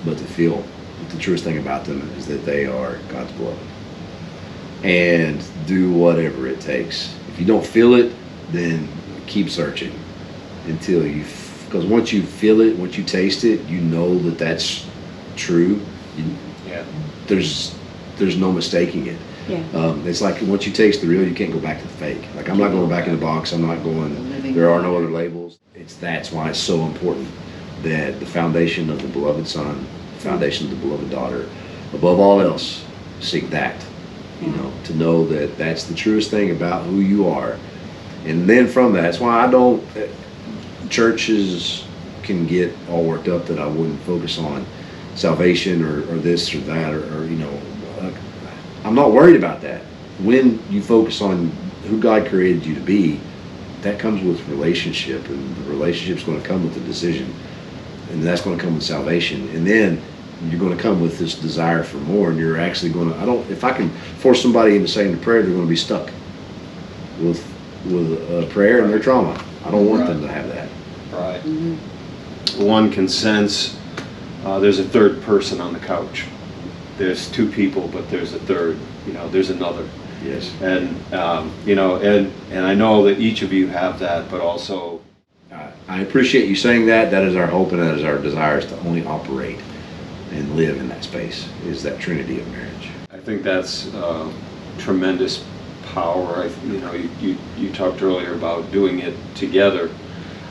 but to feel. The truest thing about them is that they are God's beloved. And do whatever it takes. If you don't feel it, then keep searching until because once you feel it, once you taste it, you know that that's true. There's no mistaking it. Yeah. It's like once you taste the real, you can't go back to the fake. Like I'm not going back in the box. I'm not going. There are no other labels. That's why it's so important that the foundation of the beloved son, the foundation of the beloved daughter, above all else, seek that. You know, to know that that's the truest thing about who you are. And then from that, that's why I don't. Churches can get all worked up that I wouldn't focus on salvation or this or that or you know. I'm not worried about that. When you focus on who God created you to be, that comes with relationship, and the relationship's going to come with the decision, and that's going to come with salvation, and then you're going to come with this desire for more, and you're actually going to. If I can force somebody into saying the prayer, they're going to be stuck with prayer and their trauma. I don't want them to have that. Right. One can sense there's a third person on the couch. There's two people, but there's a third. There's another. Yes. And and I know that each of you have that, but also I appreciate you saying that. That is our hope and that is our desire, is to only operate and live in that space, is that trinity of marriage. I think that's tremendous power. You talked earlier about doing it together.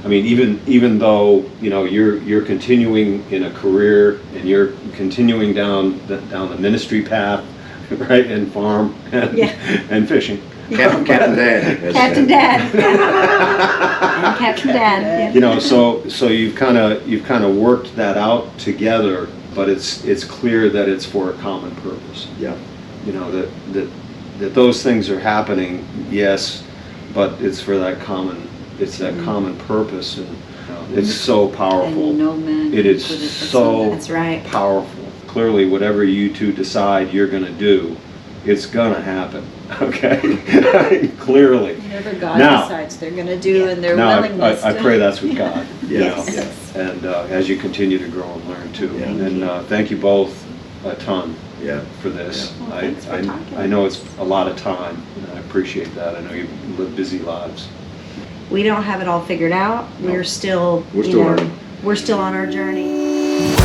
I mean, even though you're continuing in a career and you're continuing down the ministry path, right, and farm and fishing. Captain Dad. Captain Dad. And Captain Dad. Yeah. So you've kind of worked that out together, but it's clear that it's for a common purpose. Yeah. That those things are happening, yes, but it's for that common purpose, and it's so powerful. And no man It is can put so That's right. powerful. Clearly, whatever you two decide you're going to do, it's going to happen. Okay, clearly. Whatever God Now- decides they're going to do in their Now, willingness. I pray that's with God. Yes. And as you continue to grow and learn too. Yeah. And thank you both a ton Yeah. for this. Well, thanks for talking. I know it's a lot of time, and I appreciate that. I know you live busy lives. We don't have it all figured out. We're still We're still learning. We're still on our journey.